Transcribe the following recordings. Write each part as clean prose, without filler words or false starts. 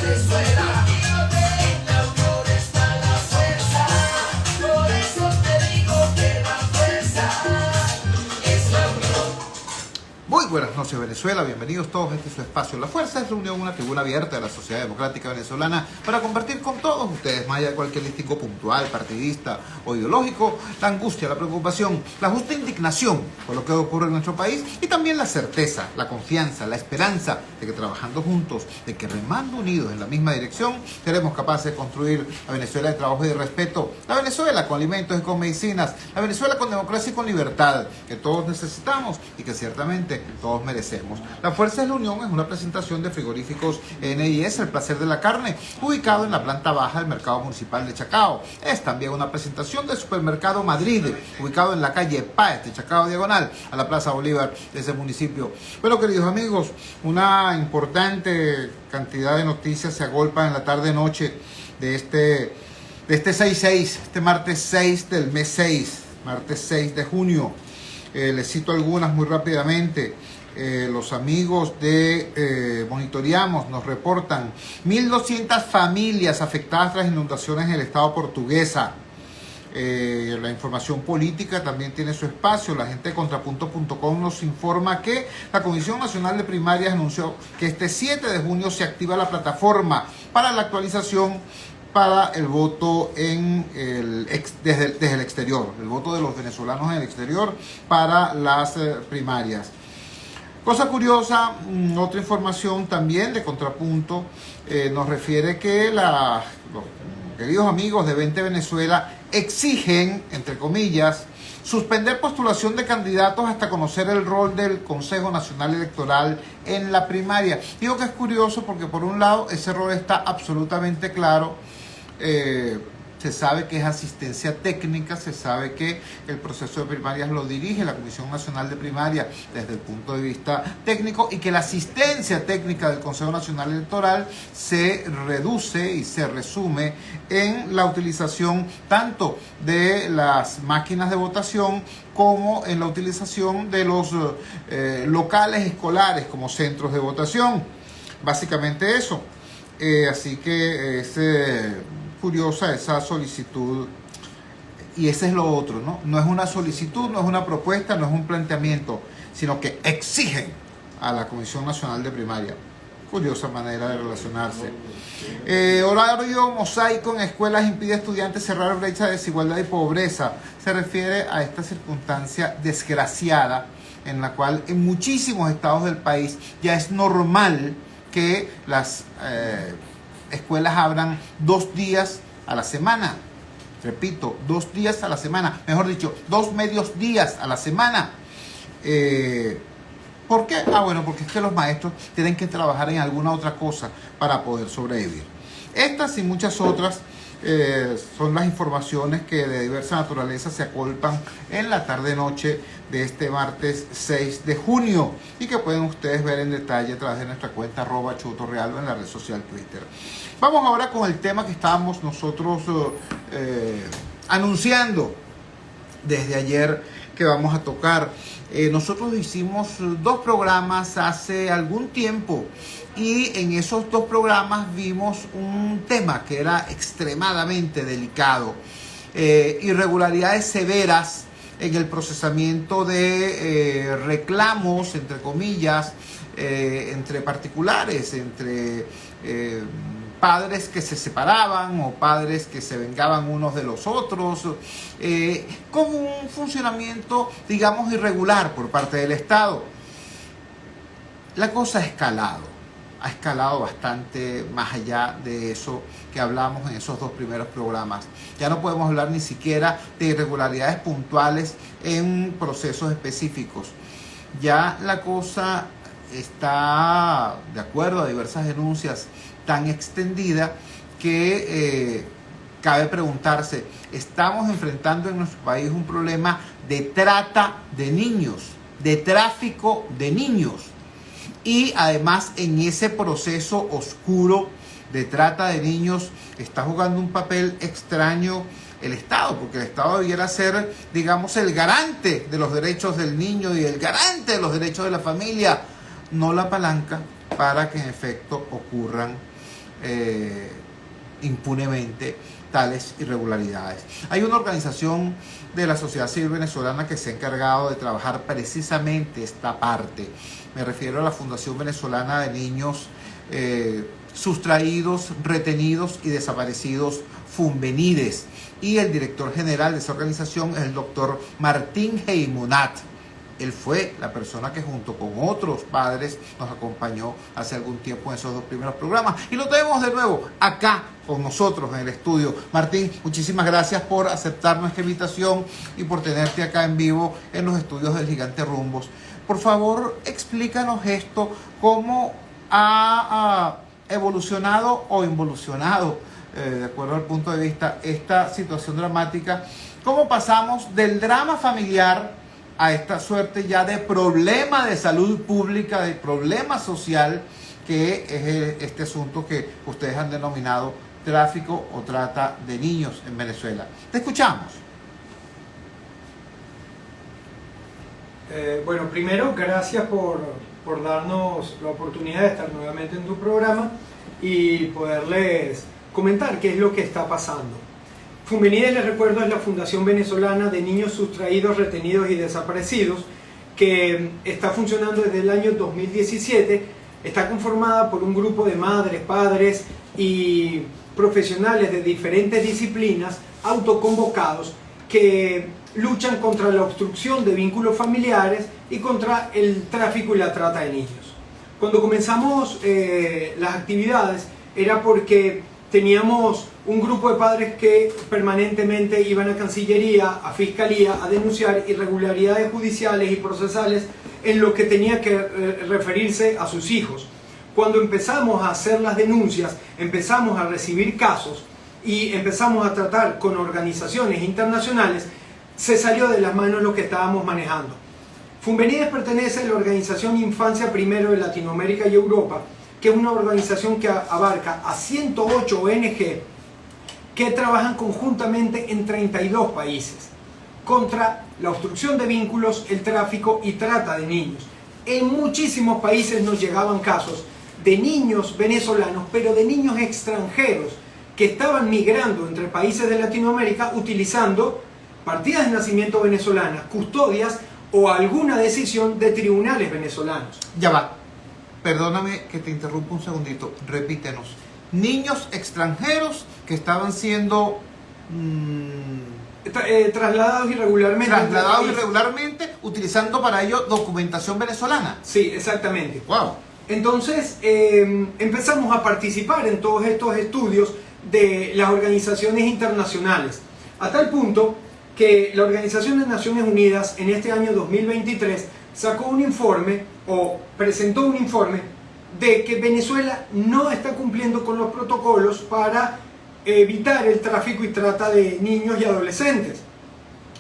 Venezuela. En la unión está la fuerza. Por eso te digo que la fuerza es la unión. Muy buenas noches, Venezuela, bienvenidos todos a este su espacio. La Fuerza es la unión, una tribuna abierta de la sociedad democrática venezolana para compartir con todos ustedes, más allá de cualquier distingo puntual, partidista o ideológico, la angustia, la preocupación, la justa indignación por lo que ocurre en nuestro país y también la certeza, la confianza, la esperanza de que trabajando juntos, de que remando unidos en la misma dirección, seremos capaces de construir la Venezuela de trabajo y de respeto, la Venezuela con alimentos y con medicinas, la Venezuela con democracia y con libertad, que todos necesitamos y que ciertamente todos merecemos. La Fuerza es la Unión es una presentación de frigoríficos NIS, el placer de la carne, ubicado en la planta baja del mercado municipal de Chacao. Es también una presentación del supermercado Madrid, ubicado en la calle Páez de Chacao Diagonal, a la Plaza Bolívar de ese municipio. Bueno, queridos amigos, una importante cantidad de noticias se agolpan en la tarde-noche de este 6-6, este martes 6 del mes 6, martes 6 de junio. Les cito algunas muy rápidamente. Los amigos de Monitoreamos nos reportan 1.200 familias afectadas tras inundaciones en el estado portuguesa. La información política también tiene su espacio. La gente de Contrapunto.com nos informa que la Comisión Nacional de Primarias anunció que este 7 de junio se activa la plataforma para la actualización para el voto desde el exterior, el voto de los venezolanos en el exterior para las primarias. Cosa curiosa, otra información también de Contrapunto nos refiere que los queridos amigos de 20 Venezuela exigen, entre comillas, suspender postulación de candidatos hasta conocer el rol del Consejo Nacional Electoral en la primaria. Digo que es curioso porque por un lado ese rol está absolutamente claro. Se sabe que es asistencia técnica, se sabe que el proceso de primarias lo dirige la Comisión Nacional de Primaria desde el punto de vista técnico y que la asistencia técnica del Consejo Nacional Electoral se reduce y se resume en la utilización tanto de las máquinas de votación como en la utilización de los locales escolares como centros de votación. Básicamente eso. Así que es curiosa esa solicitud y ese es lo otro, ¿no? No es una solicitud, no es una propuesta, no es un planteamiento, sino que exigen a la Comisión Nacional de Primaria. Curiosa manera de relacionarse. Horario mosaico en escuelas impide a estudiantes cerrar brecha de desigualdad y pobreza. Se refiere a esta circunstancia desgraciada en la cual en muchísimos estados del país ya es normal que las escuelas abran 2 días a la semana. Repito, 2 días a la semana. Mejor dicho, 2 medios días a la semana. ¿Por qué? Bueno, porque es que los maestros tienen que trabajar en alguna otra cosa para poder sobrevivir. Estas y muchas otras son las informaciones que de diversa naturaleza se acolpan en la tarde-noche de este martes 6 de junio y que pueden ustedes ver en detalle a través de nuestra cuenta @chutorealdo en la red social Twitter. Vamos ahora con el tema que estábamos nosotros anunciando desde ayer que vamos a tocar. Nosotros hicimos 2 programas hace algún tiempo y en esos 2 programas vimos un tema que era extremadamente delicado. Irregularidades severas en el procesamiento de reclamos, entre comillas, entre particulares, entre padres que se separaban o padres que se vengaban unos de los otros, con un funcionamiento, digamos, irregular por parte del Estado. La cosa ha escalado bastante más allá de eso que hablamos en esos 2 primeros programas. Ya no podemos hablar ni siquiera de irregularidades puntuales en procesos específicos. Ya la cosa está, de acuerdo a diversas denuncias, tan extendida que cabe preguntarse, ¿estamos enfrentando en nuestro país un problema de trata de niños, de tráfico de niños? Y además en ese proceso oscuro de trata de niños está jugando un papel extraño el Estado, porque el Estado debiera ser, digamos, el garante de los derechos del niño y el garante de los derechos de la familia, no la palanca para que en efecto ocurran impunemente tales irregularidades. Hay una organización de la sociedad civil venezolana que se ha encargado de trabajar precisamente esta parte. Me refiero a la Fundación Venezolana de Niños Sustraídos, Retenidos y Desaparecidos, Funvenides. Y el director general de esa organización es el doctor Martín Heimonat. Él fue la persona que junto con otros padres nos acompañó hace algún tiempo en esos 2 primeros programas. Y lo tenemos de nuevo acá con nosotros en el estudio. Martín, muchísimas gracias por aceptar nuestra invitación y por tenerte acá en vivo en los estudios del Gigante Rumbos. Por favor, explícanos esto, cómo ha evolucionado o involucionado, de acuerdo al punto de vista, esta situación dramática. ¿Cómo pasamos del drama familiar a esta suerte ya de problema de salud pública, de problema social, que es este asunto que ustedes han denominado tráfico o trata de niños en Venezuela? Te escuchamos. Bueno, primero, gracias por darnos la oportunidad de estar nuevamente en tu programa y poderles comentar qué es lo que está pasando. Funvenides, les recuerdo, es la Fundación Venezolana de Niños Sustraídos, Retenidos y Desaparecidos, que está funcionando desde el año 2017. Está conformada por un grupo de madres, padres y profesionales de diferentes disciplinas autoconvocados que luchan contra la obstrucción de vínculos familiares y contra el tráfico y la trata de niños. Cuando comenzamos las actividades era porque teníamos un grupo de padres que permanentemente iban a Cancillería, a Fiscalía, a denunciar irregularidades judiciales y procesales en lo que tenía que referirse a sus hijos. Cuando empezamos a hacer las denuncias, empezamos a recibir casos y empezamos a tratar con organizaciones internacionales, se salió de las manos lo que estábamos manejando. Funvenides pertenece a la organización Infancia Primero de Latinoamérica y Europa, que es una organización que abarca a 108 ONG que trabajan conjuntamente en 32 países contra la obstrucción de vínculos, el tráfico y trata de niños. En muchísimos países nos llegaban casos de niños venezolanos, pero de niños extranjeros que estaban migrando entre países de Latinoamérica utilizando partidas de nacimiento venezolanas, custodias o alguna decisión de tribunales venezolanos. Ya va. Perdóname que te interrumpa un segundito. Repítenos. Niños extranjeros que estaban siendo trasladados irregularmente. Utilizando para ello documentación venezolana. Sí, exactamente. Wow. Entonces empezamos a participar en todos estos estudios de las organizaciones internacionales, a tal punto que la Organización de Naciones Unidas en este año 2023 sacó un informe o presentó un informe de que Venezuela no está cumpliendo con los protocolos para evitar el tráfico y trata de niños y adolescentes.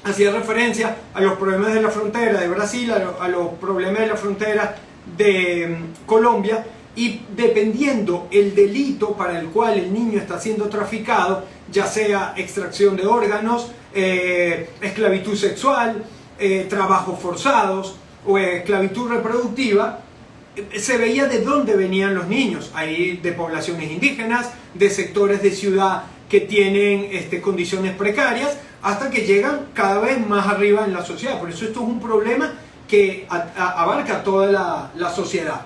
Hacía referencia a los problemas de la frontera de Brasil, a los problemas de la frontera de Colombia, y dependiendo el delito para el cual el niño está siendo traficado, ya sea extracción de órganos, esclavitud sexual, trabajos forzados o esclavitud reproductiva, se veía de dónde venían los niños. Hay de poblaciones indígenas, de sectores de ciudad que tienen condiciones precarias, hasta que llegan cada vez más arriba en la sociedad. Por eso esto es un problema que abarca toda la sociedad.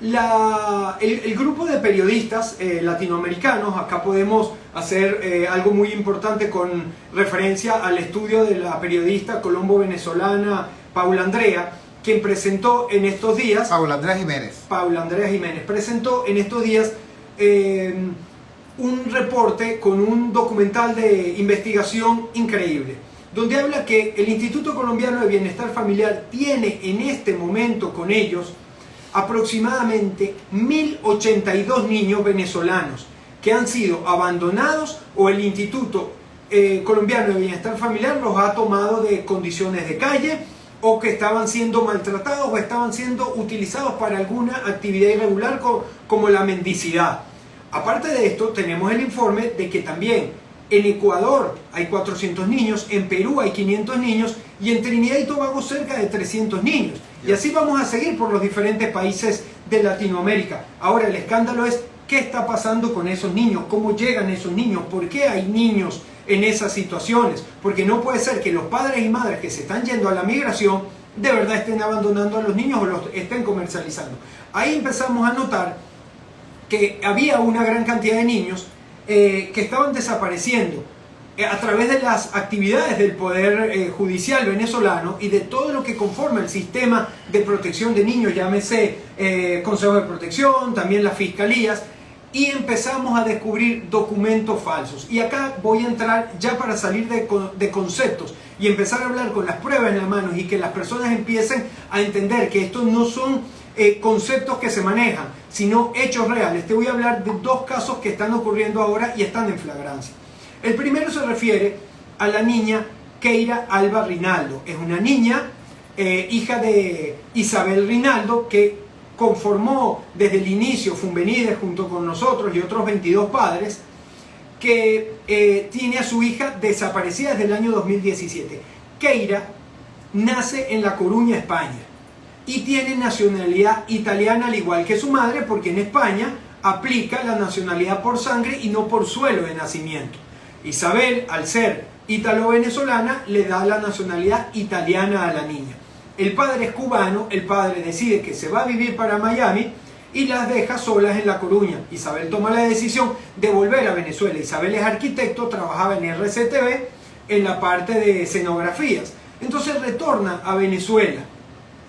El grupo de periodistas latinoamericanos, acá podemos hacer algo muy importante con referencia al estudio de la periodista colombo-venezolana Paula Andrea, quien presentó en estos días... Paula Andrea Jiménez presentó en estos días un reporte con un documental de investigación increíble, donde habla que el Instituto Colombiano de Bienestar Familiar tiene en este momento con ellos aproximadamente 1.082 niños venezolanos que han sido abandonados o el Instituto Colombiano de Bienestar Familiar los ha tomado de condiciones de calle, o que estaban siendo maltratados o estaban siendo utilizados para alguna actividad irregular como la mendicidad. Aparte de esto, tenemos el informe de que también en Ecuador hay 400 niños, en Perú hay 500 niños y en Trinidad y Tobago cerca de 300 niños. Y así vamos a seguir por los diferentes países de Latinoamérica. Ahora el escándalo es qué está pasando con esos niños, cómo llegan esos niños, por qué hay niños en esas situaciones, porque no puede ser que los padres y madres que se están yendo a la migración de verdad estén abandonando a los niños o los estén comercializando. Ahí empezamos a notar que había una gran cantidad de niños que estaban desapareciendo a través de las actividades del Poder Judicial venezolano y de todo lo que conforma el sistema de protección de niños, llámese Consejo de Protección, también las fiscalías, y empezamos a descubrir documentos falsos. Y acá voy a entrar ya para salir de conceptos y empezar a hablar con las pruebas en la mano y que las personas empiecen a entender que estos no son conceptos que se manejan, sino hechos reales. Te voy a hablar de dos casos que están ocurriendo ahora y están en flagrancia. El primero se refiere a la niña Keira Alba Rinaldo. Es una niña, hija de Isabel Rinaldo, que conformó desde el inicio Funvenide junto con nosotros y otros 22 padres, que tiene a su hija desaparecida desde el año 2017. Keira nace en La Coruña, España, y tiene nacionalidad italiana al igual que su madre, porque en España aplica la nacionalidad por sangre y no por suelo de nacimiento. Isabel, al ser ítalo-venezolana, le da la nacionalidad italiana a la niña. El padre es cubano, el padre decide que se va a vivir para Miami y las deja solas en La Coruña. Isabel toma la decisión de volver a Venezuela. Isabel es arquitecto, trabajaba en RCTV en la parte de escenografías. Entonces retorna a Venezuela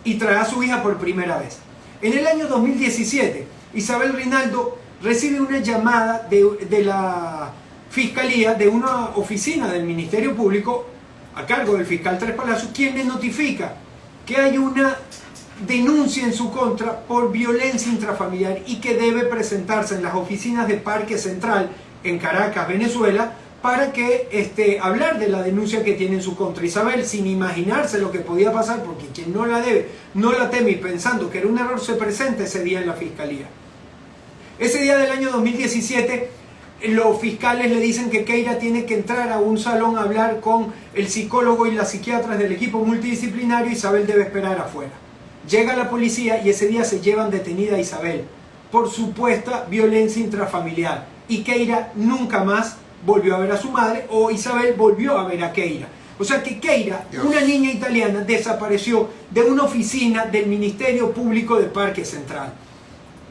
y trae a su hija por primera vez. En el año 2017, Isabel Rinaldo recibe una llamada de la Fiscalía, de una oficina del Ministerio Público a cargo del fiscal Tres Palacios, quien le notifica que hay una denuncia en su contra por violencia intrafamiliar y que debe presentarse en las oficinas de Parque Central en Caracas, Venezuela, para que hablar de la denuncia que tiene en su contra. Isabel, sin imaginarse lo que podía pasar, porque quien no la debe, no la teme, y pensando que era un error, se presenta ese día en la Fiscalía. Ese día del año 2017, los fiscales le dicen que Keira tiene que entrar a un salón a hablar con el psicólogo y las psiquiatras del equipo multidisciplinario. Isabel debe esperar afuera. Llega la policía y ese día se llevan detenida a Isabel por supuesta violencia intrafamiliar. Y Keira nunca más volvió a ver a su madre, o Isabel volvió a ver a Keira. O sea que Keira, una niña italiana, desapareció de una oficina del Ministerio Público de Parque Central.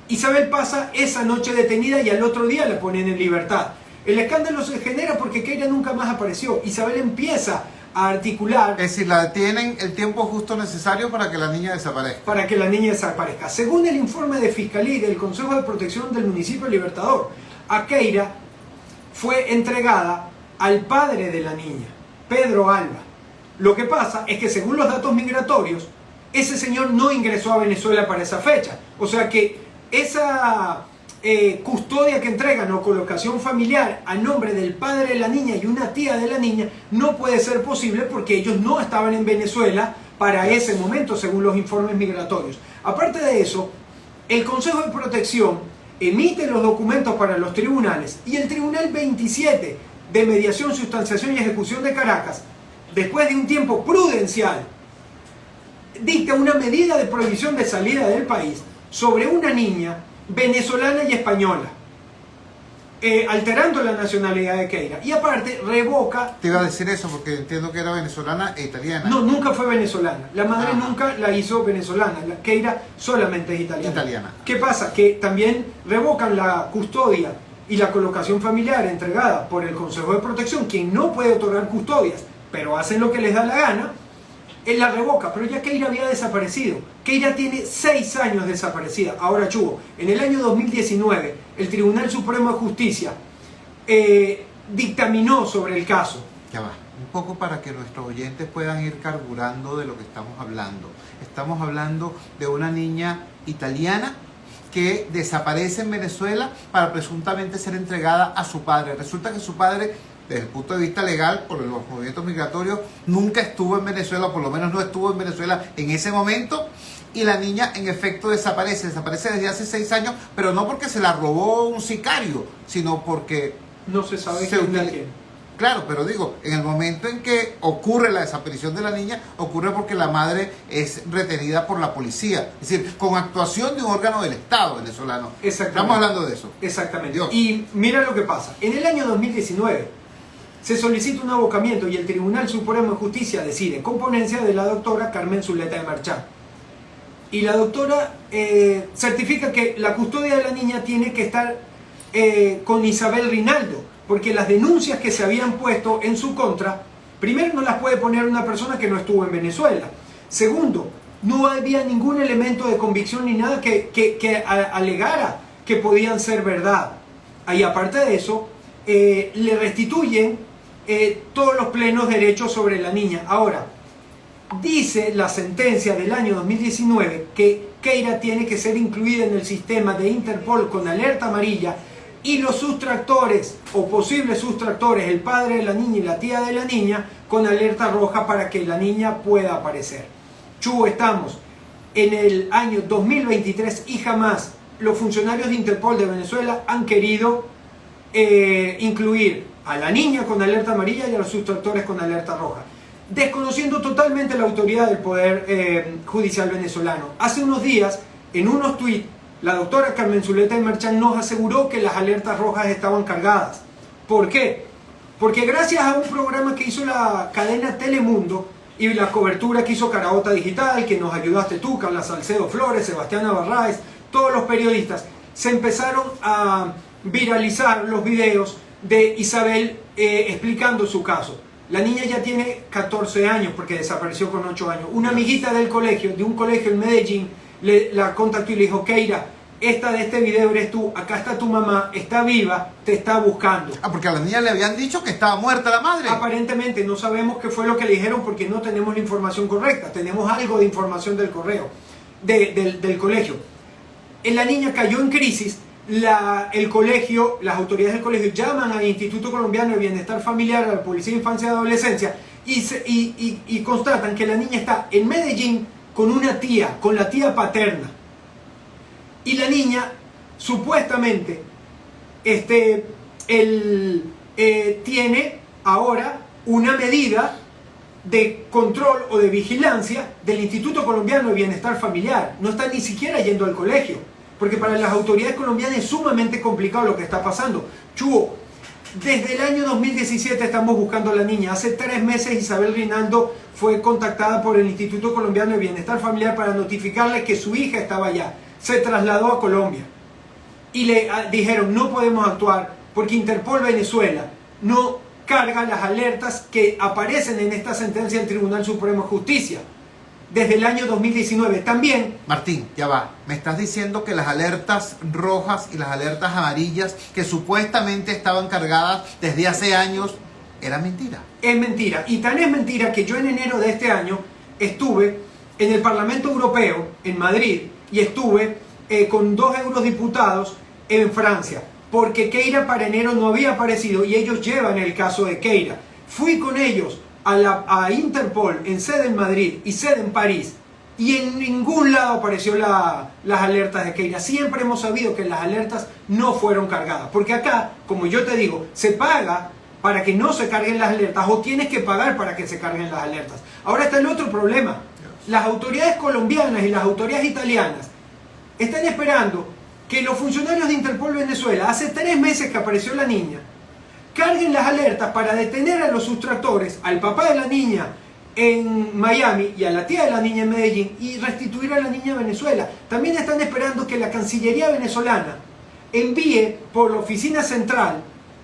Isabel pasa esa noche detenida y al otro día la ponen en libertad. El escándalo se genera porque Keira nunca más apareció. Isabel empieza a articular... Es decir, la detienen el tiempo justo necesario para que la niña desaparezca. Para que la niña desaparezca. Según el informe de Fiscalía y del Consejo de Protección del municipio Libertador, a Keira fue entregada al padre de la niña, Pedro Alba. Lo que pasa es que según los datos migratorios, ese señor no ingresó a Venezuela para esa fecha. O sea que esa custodia que entregan o colocación familiar a nombre del padre de la niña y una tía de la niña no puede ser posible porque ellos no estaban en Venezuela para ese momento, según los informes migratorios. Aparte de eso, el Consejo de Protección emite los documentos para los tribunales y el Tribunal 27 de Mediación, Sustanciación y Ejecución de Caracas, después de un tiempo prudencial, dicta una medida de prohibición de salida del país sobre una niña venezolana y española, alterando la nacionalidad de Keira. Y aparte revoca... Te iba a decir eso porque entiendo que era venezolana e italiana. No, nunca fue venezolana. La madre nunca la hizo venezolana. Keira solamente es italiana. ¿Qué pasa? Que también revocan la custodia y la colocación familiar entregada por el Consejo de Protección, quien no puede otorgar custodias, pero hacen lo que les da la gana. Él la revoca, pero ya Keira había desaparecido. Keira tiene 6 años desaparecida. Ahora, Chugo, en el año 2019, el Tribunal Supremo de Justicia dictaminó sobre el caso. Ya va, un poco para que nuestros oyentes puedan ir carburando de lo que estamos hablando. Estamos hablando de una niña italiana que desaparece en Venezuela para presuntamente ser entregada a su padre. Resulta que su padre, desde el punto de vista legal, por los movimientos migratorios, nunca estuvo en Venezuela, por lo menos no estuvo en Venezuela en ese momento, y la niña en efecto desaparece desde hace 6 años, pero no porque se la robó un sicario, sino porque no se sabe quién la tiene. claro, pero digo, en el momento en que ocurre la desaparición de la niña, ocurre porque la madre es retenida por la policía. Es decir, con actuación de un órgano del Estado venezolano. Estamos hablando de eso. Exactamente. Dios. Y mira lo que pasa. En el año 2019 se solicita un abocamiento y el Tribunal Supremo de Justicia decide, con ponencia de la doctora Carmen Zuleta de Marchán. Y la doctora certifica que la custodia de la niña tiene que estar con Isabel Rinaldo, porque las denuncias que se habían puesto en su contra, primero, no las puede poner una persona que no estuvo en Venezuela. Segundo, no había ningún elemento de convicción ni nada que alegara que podían ser verdad. Y aparte de eso, le restituyen todos los plenos derechos sobre la niña. Ahora, dice la sentencia del año 2019 que Keira tiene que ser incluida en el sistema de Interpol con alerta amarilla, y los sustractores o posibles sustractores, el padre de la niña y la tía de la niña, con alerta roja para que la niña pueda aparecer. Chu, estamos en el año 2023 y jamás los funcionarios de Interpol de Venezuela han querido incluir a la niña con alerta amarilla y a los sustractores con alerta roja, desconociendo totalmente la autoridad del Poder Judicial venezolano. Hace unos días, en unos tuits, la doctora Carmen Zuleta de Marchán nos aseguró que las alertas rojas estaban cargadas. ¿Por qué? Porque gracias a un programa que hizo la cadena Telemundo y la cobertura que hizo Caraota Digital, que nos ayudaste tú, Carla Salcedo Flores, Sebastián Navarráez, todos los periodistas, se empezaron a viralizar los videos de Isabel explicando su caso. La niña ya tiene 14 años porque desapareció con 8 años. Una amiguita del colegio, de un colegio en Medellín, la contactó y le dijo: Keira, esta de este video eres tú, acá está tu mamá, está viva, te está buscando. Ah, porque a la niña le habían dicho que estaba muerta la madre. Aparentemente no sabemos qué fue lo que le dijeron porque no tenemos la información correcta. Tenemos algo de información del correo, del colegio. La niña cayó en crisis. El colegio, las autoridades del colegio llaman al Instituto Colombiano de Bienestar Familiar, a la Policía de Infancia y Adolescencia, y constatan que la niña está en Medellín con una tía, con la tía paterna. Y la niña, supuestamente, tiene ahora una medida de control o de vigilancia del Instituto Colombiano de Bienestar Familiar. No está ni siquiera yendo al colegio, porque para las autoridades colombianas es sumamente complicado lo que está pasando. Chugo, desde el año 2017 estamos buscando a la niña. Hace 3 meses Isabel Rinaldo fue contactada por el Instituto Colombiano de Bienestar Familiar para notificarle que su hija estaba allá. Se trasladó a Colombia y le dijeron: no podemos actuar porque Interpol Venezuela no carga las alertas que aparecen en esta sentencia del Tribunal Supremo de Justicia desde el año 2019. También, Martín, ya va, me estás diciendo que las alertas rojas y las alertas amarillas que supuestamente estaban cargadas desde hace años eran mentira. Es mentira, y tan es mentira que yo en enero de este año estuve en el Parlamento Europeo en Madrid y estuve con 2 eurodiputados en Francia, porque Keira para enero no había aparecido y ellos llevan el caso de Keira. Fui con ellos a Interpol en sede en Madrid y sede en París, y en ningún lado apareció las alertas de Keira. Siempre hemos sabido que las alertas no fueron cargadas, porque acá, como yo te digo, se paga para que no se carguen las alertas, o tienes que pagar para que se carguen las alertas. Ahora está el otro problema. Las autoridades colombianas y las autoridades italianas están esperando que los funcionarios de Interpol Venezuela, hace 3 meses que apareció la niña, carguen las alertas para detener a los sustractores, al papá de la niña en Miami y a la tía de la niña en Medellín, y restituir a la niña a Venezuela. También están esperando que la Cancillería venezolana envíe por la oficina central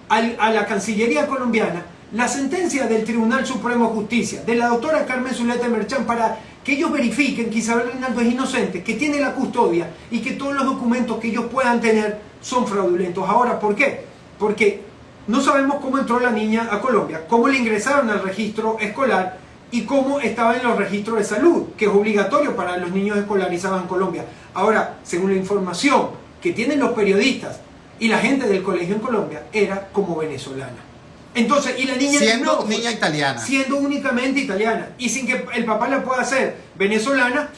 a la Cancillería colombiana la sentencia del Tribunal Supremo de Justicia, de la doctora Carmen Zuleta de Marchán, para que ellos verifiquen que Isabel Rinaldo es inocente, que tiene la custodia y que todos los documentos que ellos puedan tener son fraudulentos. Ahora, ¿por qué? Porque no sabemos cómo entró la niña a Colombia, cómo le ingresaron al registro escolar y cómo estaba en los registros de salud, que es obligatorio para los niños escolarizados en Colombia. Ahora, según la información que tienen los periodistas y la gente del colegio en Colombia, era como venezolana. Entonces, y la niña siendo no, niña italiana, siendo únicamente italiana, y sin que el papá la pueda hacer venezolana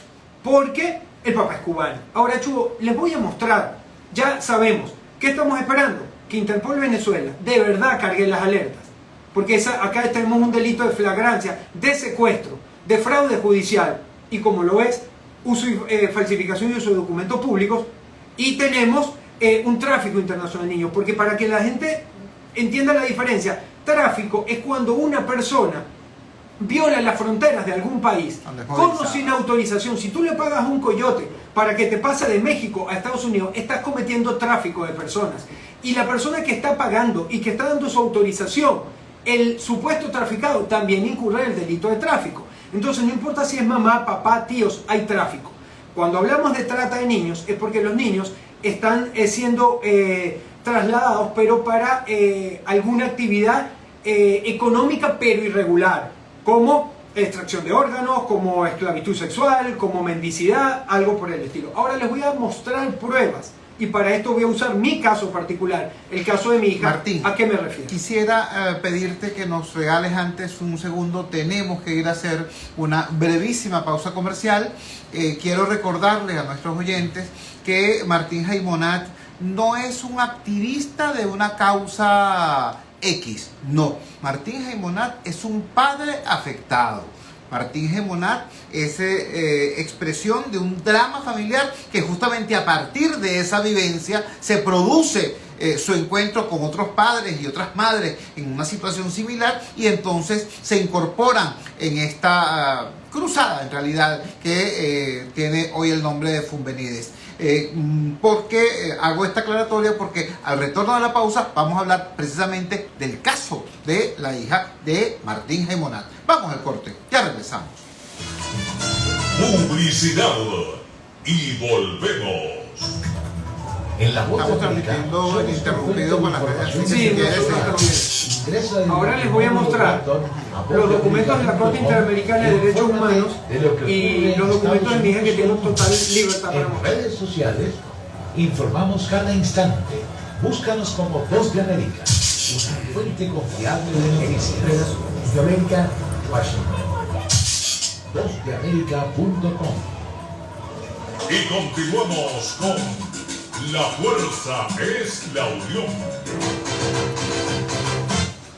porque el papá es cubano. Ahora, Chugo, les voy a mostrar. Ya sabemos. ¿Qué estamos esperando? Que Interpol Venezuela de verdad cargue las alertas porque acá tenemos un delito de flagrancia, de secuestro, de fraude judicial y, como lo es, uso y falsificación y uso de documentos públicos, y tenemos un tráfico internacional de niños, porque para que la gente entienda la diferencia, tráfico es cuando una persona viola las fronteras de algún país con o sin autorización. Si tú le pagas a un coyote para que te pase de México a Estados Unidos, estás cometiendo tráfico de personas, y la persona que está pagando y que está dando su autorización, el supuesto traficado, también incurre en el delito de tráfico. Entonces no importa si es mamá, papá, tíos, hay tráfico. Cuando hablamos de trata de niños es porque los niños están siendo trasladados, pero para alguna actividad económica pero irregular, como extracción de órganos, como esclavitud sexual, como mendicidad, algo por el estilo. Ahora les voy a mostrar pruebas, y para esto voy a usar mi caso particular, el caso de mi hija. Martín, ¿a qué me refiero? Quisiera pedirte que nos regales antes un segundo. Tenemos que ir a hacer una brevísima pausa comercial. Quiero recordarles a nuestros oyentes que Martín Jaimonat no es un activista de una causa X, no. Martín Jaimonat es un padre afectado. Martín Jaimonat es expresión de un drama familiar que justamente a partir de esa vivencia se produce su encuentro con otros padres y otras madres en una situación similar, y entonces se incorporan en esta cruzada, en realidad, que tiene hoy el nombre de Funvenides. ¿Por qué hago esta aclaratoria? Porque al retorno de la pausa vamos a hablar precisamente del caso de la hija de Martín Jaimonat. Vamos al corte, ya regresamos. Publicidad y volvemos. En la Estamos transmitiendo interrumpido con las redes. Sí, ahora les voy a mostrar los documentos de la Corte Interamericana de Derechos Humanos y los documentos de mi hija, que tengo total libertad para En mostrar. redes sociales informamos cada instante. Búscanos como Voz de América, una fuente confiable de noticias. Voz de América, Washington. Vozdeamerica.com. Y continuamos con La Fuerza es la Unión.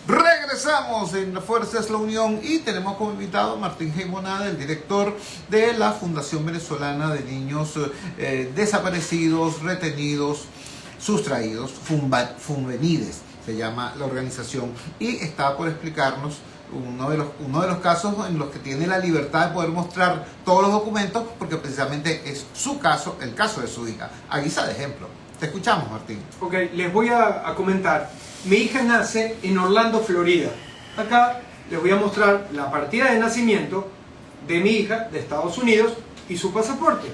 Regresamos en La Fuerza es la Unión y tenemos como invitado a Martín Jaimonat, el director de la Fundación Venezolana de Niños Desaparecidos, Retenidos, Sustraídos, Funvenides se llama la organización, y está por explicarnos uno de los casos en los que tiene la libertad de poder mostrar todos los documentos, porque precisamente es su caso, el caso de su hija, a guisa de ejemplo. Te escuchamos, Martín. Ok, les voy a comentar. Mi hija nace en Orlando, Florida. Acá les voy a mostrar la partida de nacimiento de mi hija de Estados Unidos y su pasaporte.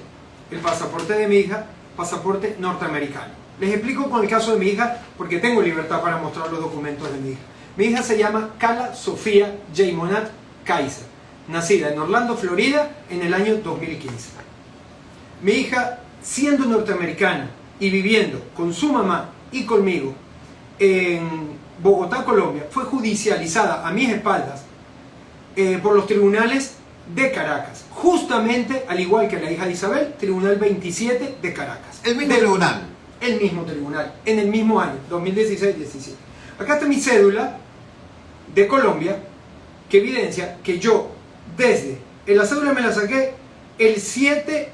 El pasaporte de mi hija, pasaporte norteamericano. Les explico con el caso de mi hija porque tengo libertad para mostrar los documentos de mi hija. Mi hija se llama Carla Sofía Jaimonat Kaiser, nacida en Orlando, Florida, en el año 2015. Mi hija, siendo norteamericana y viviendo con su mamá y conmigo en Bogotá, Colombia, fue judicializada a mis espaldas por los tribunales de Caracas, justamente al igual que la hija de Isabel, Tribunal 27 de Caracas. El mismo tribunal. El mismo tribunal, en el mismo año, 2016-17. Acá está mi cédula de Colombia, que evidencia que yo, la cédula me la saqué el 7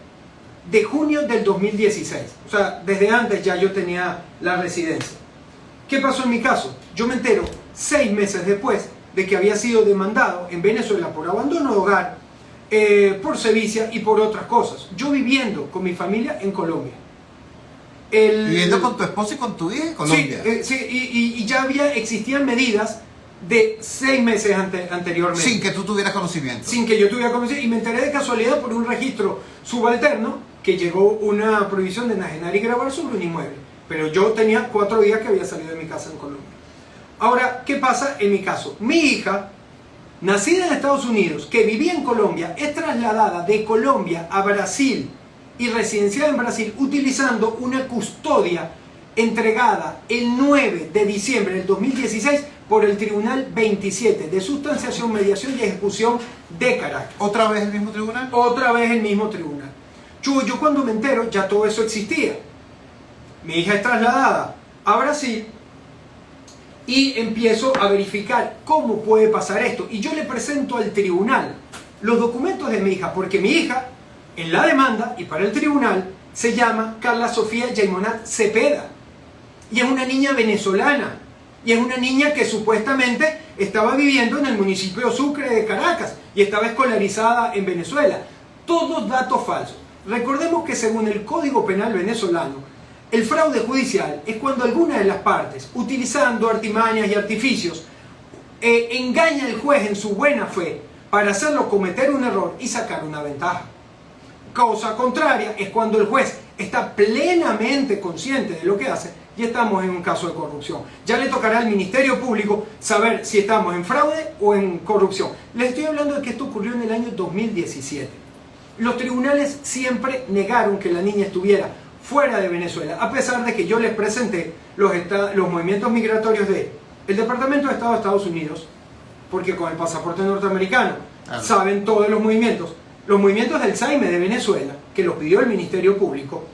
de junio del 2016. O sea, desde antes ya yo tenía la residencia. ¿Qué pasó en mi caso? Yo me entero 6 meses después de que había sido demandado en Venezuela por abandono de hogar, por sevicia y por otras cosas. Yo viviendo con mi familia en Colombia. Viviendo con tu esposa y con tu hija en Colombia. Sí, y ya existían medidas de 6 meses anteriormente. Sin que tú tuvieras conocimiento. Sin que yo tuviera conocimiento. Y me enteré de casualidad por un registro subalterno que llegó una prohibición de enajenar y grabar sobre un inmueble. Pero yo tenía 4 días que había salido de mi casa en Colombia. Ahora, ¿qué pasa en mi caso? Mi hija, nacida en Estados Unidos, que vivía en Colombia, es trasladada de Colombia a Brasil y residenciada en Brasil utilizando una custodia entregada el 9 de diciembre del 2016 por el Tribunal 27 de Sustanciación, Mediación y Ejecución de Caracas. ¿Otra vez el mismo tribunal? Otra vez el mismo tribunal. Yo cuando me entero ya todo eso existía. Mi hija es trasladada a Brasil y empiezo a verificar cómo puede pasar esto. Y yo le presento al tribunal los documentos de mi hija, porque mi hija, en la demanda y para el tribunal, se llama Carla Sofía Yaimonat Cepeda. Y es una niña venezolana. Y es una niña que supuestamente estaba viviendo en el municipio de Sucre de Caracas y estaba escolarizada en Venezuela. Todos datos falsos. Recordemos que según el Código Penal venezolano, el fraude judicial es cuando alguna de las partes, utilizando artimañas y artificios, engaña al juez en su buena fe para hacerlo cometer un error y sacar una ventaja. Cosa contraria es cuando el juez está plenamente consciente de lo que hace y estamos en un caso de corrupción. Ya le tocará al Ministerio Público saber si estamos en fraude o en corrupción. Les estoy hablando de que esto ocurrió en el año 2017. Los tribunales siempre negaron que la niña estuviera fuera de Venezuela, a pesar de que yo les presenté los movimientos migratorios del Departamento de Estado de Estados Unidos, porque con el pasaporte norteamericano saben todos los movimientos del SAIME de Venezuela, que los pidió el Ministerio Público,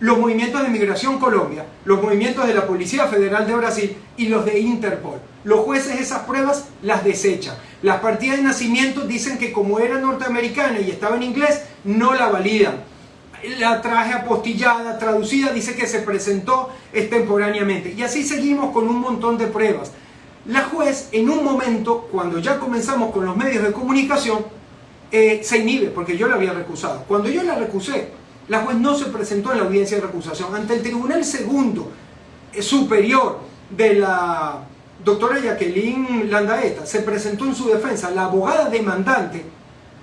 los movimientos de Migración Colombia, los movimientos de la Policía Federal de Brasil y los de Interpol. Los jueces esas pruebas las desechan. Las partidas de nacimiento dicen que como era norteamericana y estaba en inglés, no la validan. La traje apostillada, traducida, dice que se presentó extemporáneamente. Y así seguimos con un montón de pruebas. La juez, en un momento, cuando ya comenzamos con los medios de comunicación, se inhibe, porque yo la había recusado. Cuando yo la recusé, la juez no se presentó en la audiencia de recusación. Ante el Tribunal Segundo Superior de la doctora Jacqueline Landaeta, se presentó en su defensa la abogada demandante,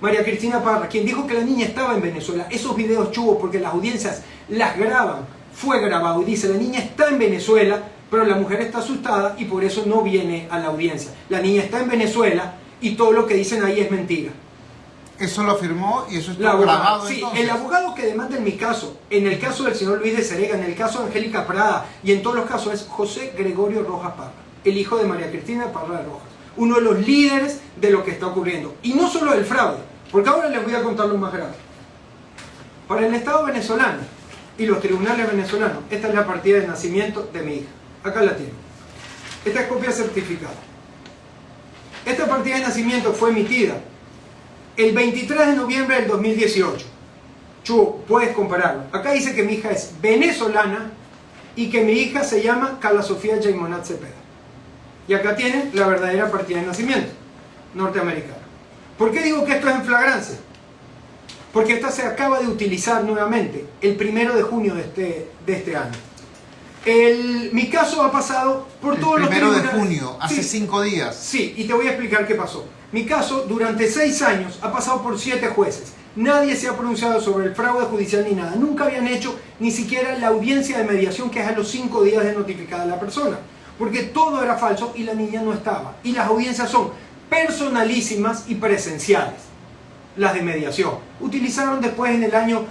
María Cristina Parra, quien dijo que la niña estaba en Venezuela. Esos videos chubos, porque las audiencias las graban, fue grabado y dice: la niña está en Venezuela, pero la mujer está asustada y por eso no viene a la audiencia. La niña está en Venezuela y todo lo que dicen ahí es mentira. Eso lo afirmó y eso está La abogada, grabado. sí, entonces. el abogado que demanda en mi caso, en el caso del señor Luis de Cerega, en el caso de Angélica Prada y en todos los casos, es José Gregorio Rojas Parra, el hijo de María Cristina Parra de Rojas, uno de los líderes de lo que está ocurriendo. Y no solo del fraude, porque ahora les voy a contar lo más grave. Para el Estado venezolano y los tribunales venezolanos, esta es la partida de nacimiento de mi hija. Acá la tienen. Esta es copia certificada. Esta partida de nacimiento fue emitida el 23 de noviembre del 2018. Chuo, puedes compararlo. Acá dice que mi hija es venezolana y que mi hija se llama Carla Sofía Yaimonat Cepeda. Y acá tienen la verdadera partida de nacimiento norteamericana. ¿Por qué digo que esto es en flagrancia? Porque esta se acaba de utilizar nuevamente el 1 de junio de este año. Mi caso ha pasado por todos los tribunales. El 1 de junio, hace 5 días. Sí, y te voy a explicar qué pasó. Mi caso, durante 6 años, ha pasado por 7 jueces. Nadie se ha pronunciado sobre el fraude judicial ni nada. Nunca habían hecho ni siquiera la audiencia de mediación, que es a los 5 días de notificada la persona. Porque todo era falso y la niña no estaba. Y las audiencias son personalísimas y presenciales. Las de mediación. Utilizaron después en el año,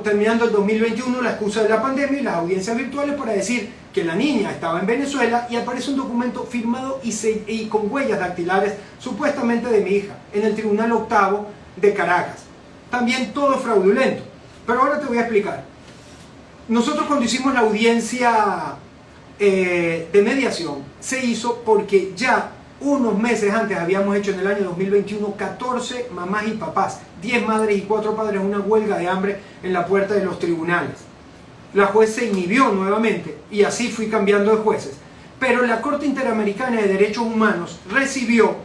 terminando el 2021, la excusa de la pandemia y las audiencias virtuales para decir que la niña estaba en Venezuela, y aparece un documento firmado y con huellas dactilares supuestamente de mi hija en el Tribunal Octavo de Caracas. También todo fraudulento. Pero ahora te voy a explicar. Nosotros cuando hicimos la audiencia de mediación, se hizo porque ya unos meses antes habíamos hecho, en el año 2021, 14 mamás y papás, 10 madres y 4 padres, una huelga de hambre en la puerta de los tribunales. La juez se inhibió nuevamente y así fui cambiando de jueces. Pero la Corte Interamericana de Derechos Humanos recibió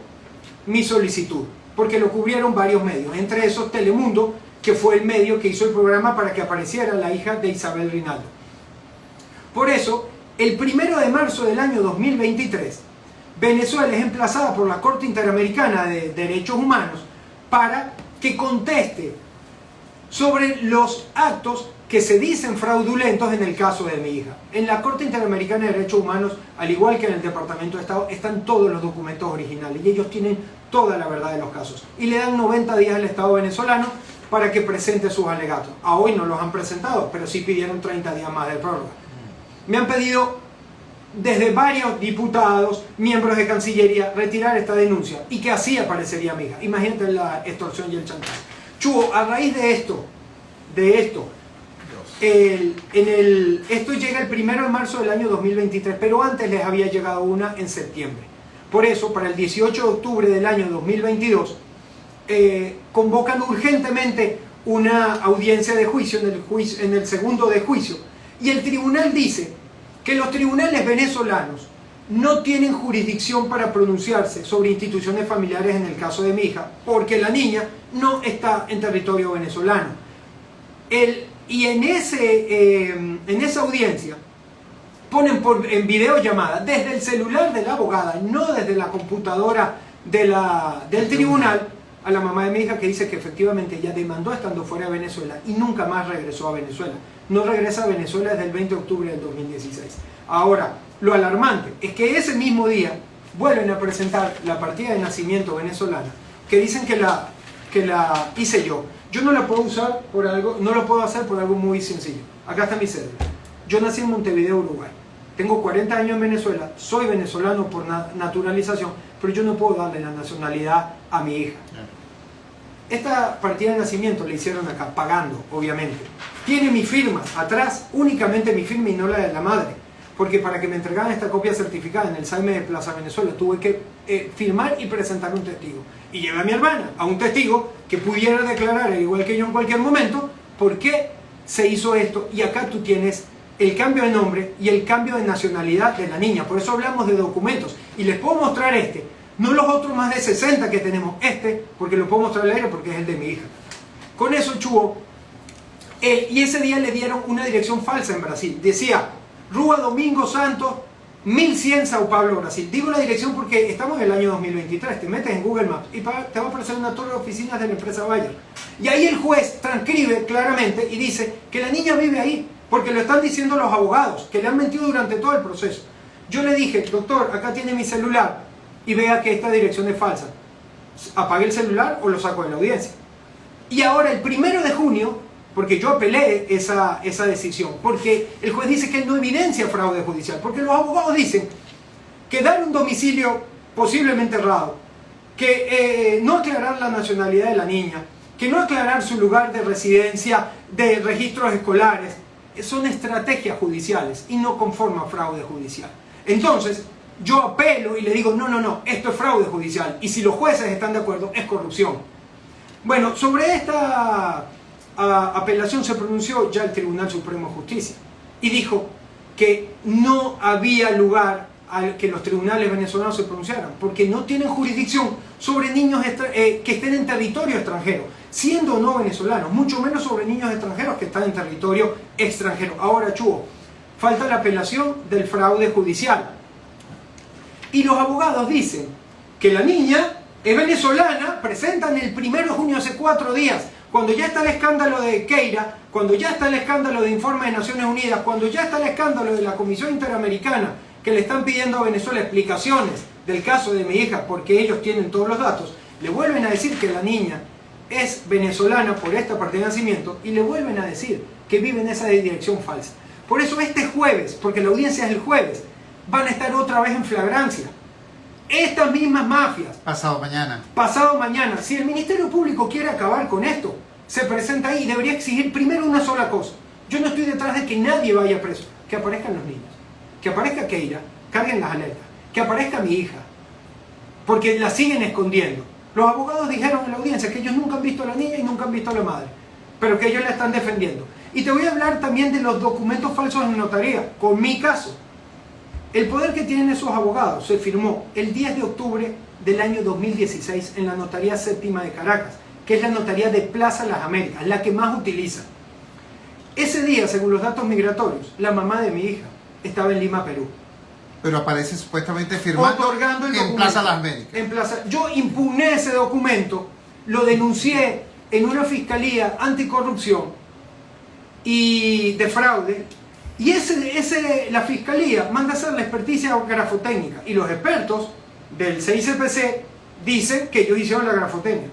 mi solicitud, porque lo cubrieron varios medios, entre esos Telemundo, que fue el medio que hizo el programa para que apareciera la hija de Isabel Rinaldo. Por eso, el 1 de marzo del año 2023, Venezuela es emplazada por la Corte Interamericana de Derechos Humanos para que conteste sobre los actos que se dicen fraudulentos en el caso de mi hija. En la Corte Interamericana de Derechos Humanos, al igual que en el Departamento de Estado, están todos los documentos originales y ellos tienen toda la verdad de los casos. Y le dan 90 días al Estado venezolano para que presente sus alegatos. A hoy no los han presentado, pero sí pidieron 30 días más de prórroga. Me han pedido desde varios diputados, miembros de Cancillería, retirar esta denuncia y que así aparecería mi hija. Imagínate la extorsión y el chantaje. Chuo, a raíz de esto, esto llega el 1 de marzo del año 2023, pero antes les había llegado una en septiembre. Por eso, para el 18 de octubre del año 2022, convocan urgentemente una audiencia de juicio, en el segundo de juicio, y el tribunal dice que los tribunales venezolanos no tienen jurisdicción para pronunciarse sobre instituciones familiares en el caso de mi hija, porque la niña no está en territorio venezolano. Y en esa audiencia ponen en videollamada desde el celular de la abogada, no desde la computadora del tribunal, a la mamá de mi hija, que dice que efectivamente ella demandó estando fuera de Venezuela y nunca más regresó a Venezuela. No regresa a Venezuela desde el 20 de octubre del 2016. Ahora, lo alarmante es que ese mismo día vuelven a presentar la partida de nacimiento venezolana, que dicen que la hice yo. Yo no la puedo usar por algo, no lo puedo hacer por algo muy sencillo. Acá está mi cédula. Yo nací en Montevideo, Uruguay. Tengo 40 años en Venezuela, soy venezolano por naturalización, pero yo no puedo darle la nacionalidad a mi hija. Esta partida de nacimiento la hicieron acá, pagando, obviamente. Tiene mi firma atrás, únicamente mi firma y no la de la madre. Porque para que me entregaran esta copia certificada en el SAIME de Plaza Venezuela, tuve que firmar y presentar un testigo. Y llevé a mi hermana, a un testigo que pudiera declarar, al igual que yo en cualquier momento, por qué se hizo esto. Y acá tú tienes el cambio de nombre y el cambio de nacionalidad de la niña. Por eso hablamos de documentos. Y les puedo mostrar no los otros más de 60 que tenemos, porque lo puedo mostrar al aire porque es el de mi hija. Con eso, Chuo, y ese día le dieron una dirección falsa en Brasil. Decía, Rua Domingo Santos, 1100 Sao Paulo, Brasil. Digo la dirección porque estamos en el año 2023. Te metes en Google Maps y te va a aparecer una torre de oficinas de la empresa Bayer. Y ahí el juez transcribe claramente y dice que la niña vive ahí, porque lo están diciendo los abogados, que le han mentido durante todo el proceso. Yo le dije, doctor, acá tiene mi celular y vea que esta dirección es falsa. Apague el celular o lo saco de la audiencia. Y ahora el 1 de junio, porque yo apelé esa decisión, porque el juez dice que él no evidencia fraude judicial, porque los abogados dicen que dar un domicilio posiblemente errado, que no aclarar la nacionalidad de la niña, que no aclarar su lugar de residencia, de registros escolares, son estrategias judiciales y no conforman fraude judicial. Entonces, yo apelo y le digo, no, esto es fraude judicial, y si los jueces están de acuerdo, es corrupción. Bueno, sobre esta apelación se pronunció ya el Tribunal Supremo de Justicia y dijo que no había lugar a que los tribunales venezolanos se pronunciaran, porque no tienen jurisdicción sobre niños que estén en territorio extranjero, siendo o no venezolanos, mucho menos sobre niños extranjeros que están en territorio extranjero. Ahora, Chuo, falta la apelación del fraude judicial. Y los abogados dicen que la niña es venezolana, presentan el 1 de junio, hace 4 días, cuando ya está el escándalo de Keira, cuando ya está el escándalo de Informe de Naciones Unidas, cuando ya está el escándalo de la Comisión Interamericana, que le están pidiendo a Venezuela explicaciones del caso de mi hija, porque ellos tienen todos los datos, le vuelven a decir que la niña es venezolana por esta parte de nacimiento, y le vuelven a decir que vive en esa dirección falsa. Por eso este jueves, porque la audiencia es el jueves, van a estar otra vez en flagrancia. Estas mismas mafias. Pasado mañana. Pasado mañana. Si el Ministerio Público quiere acabar con esto, se presenta ahí y debería exigir primero una sola cosa. Yo no estoy detrás de que nadie vaya preso. Que aparezcan los niños. Que aparezca Keira. Carguen las aletas. Que aparezca mi hija. Porque la siguen escondiendo. Los abogados dijeron en la audiencia que ellos nunca han visto a la niña y nunca han visto a la madre. Pero que ellos la están defendiendo. Y te voy a hablar también de los documentos falsos en notaría. Con mi caso. El poder que tienen esos abogados se firmó el 10 de octubre del año 2016 en la Notaría Séptima de Caracas, que es la notaría de Plaza Las Américas, la que más utiliza. Ese día, según los datos migratorios, la mamá de mi hija estaba en Lima, Perú. Pero aparece supuestamente firmando otorgando el en Plaza Las Américas. Yo impugné ese documento, lo denuncié en una fiscalía anticorrupción y de fraude. Y la fiscalía manda a hacer la experticia grafotécnica. Y los expertos del CICPC dicen que ellos hicieron la grafotecnia.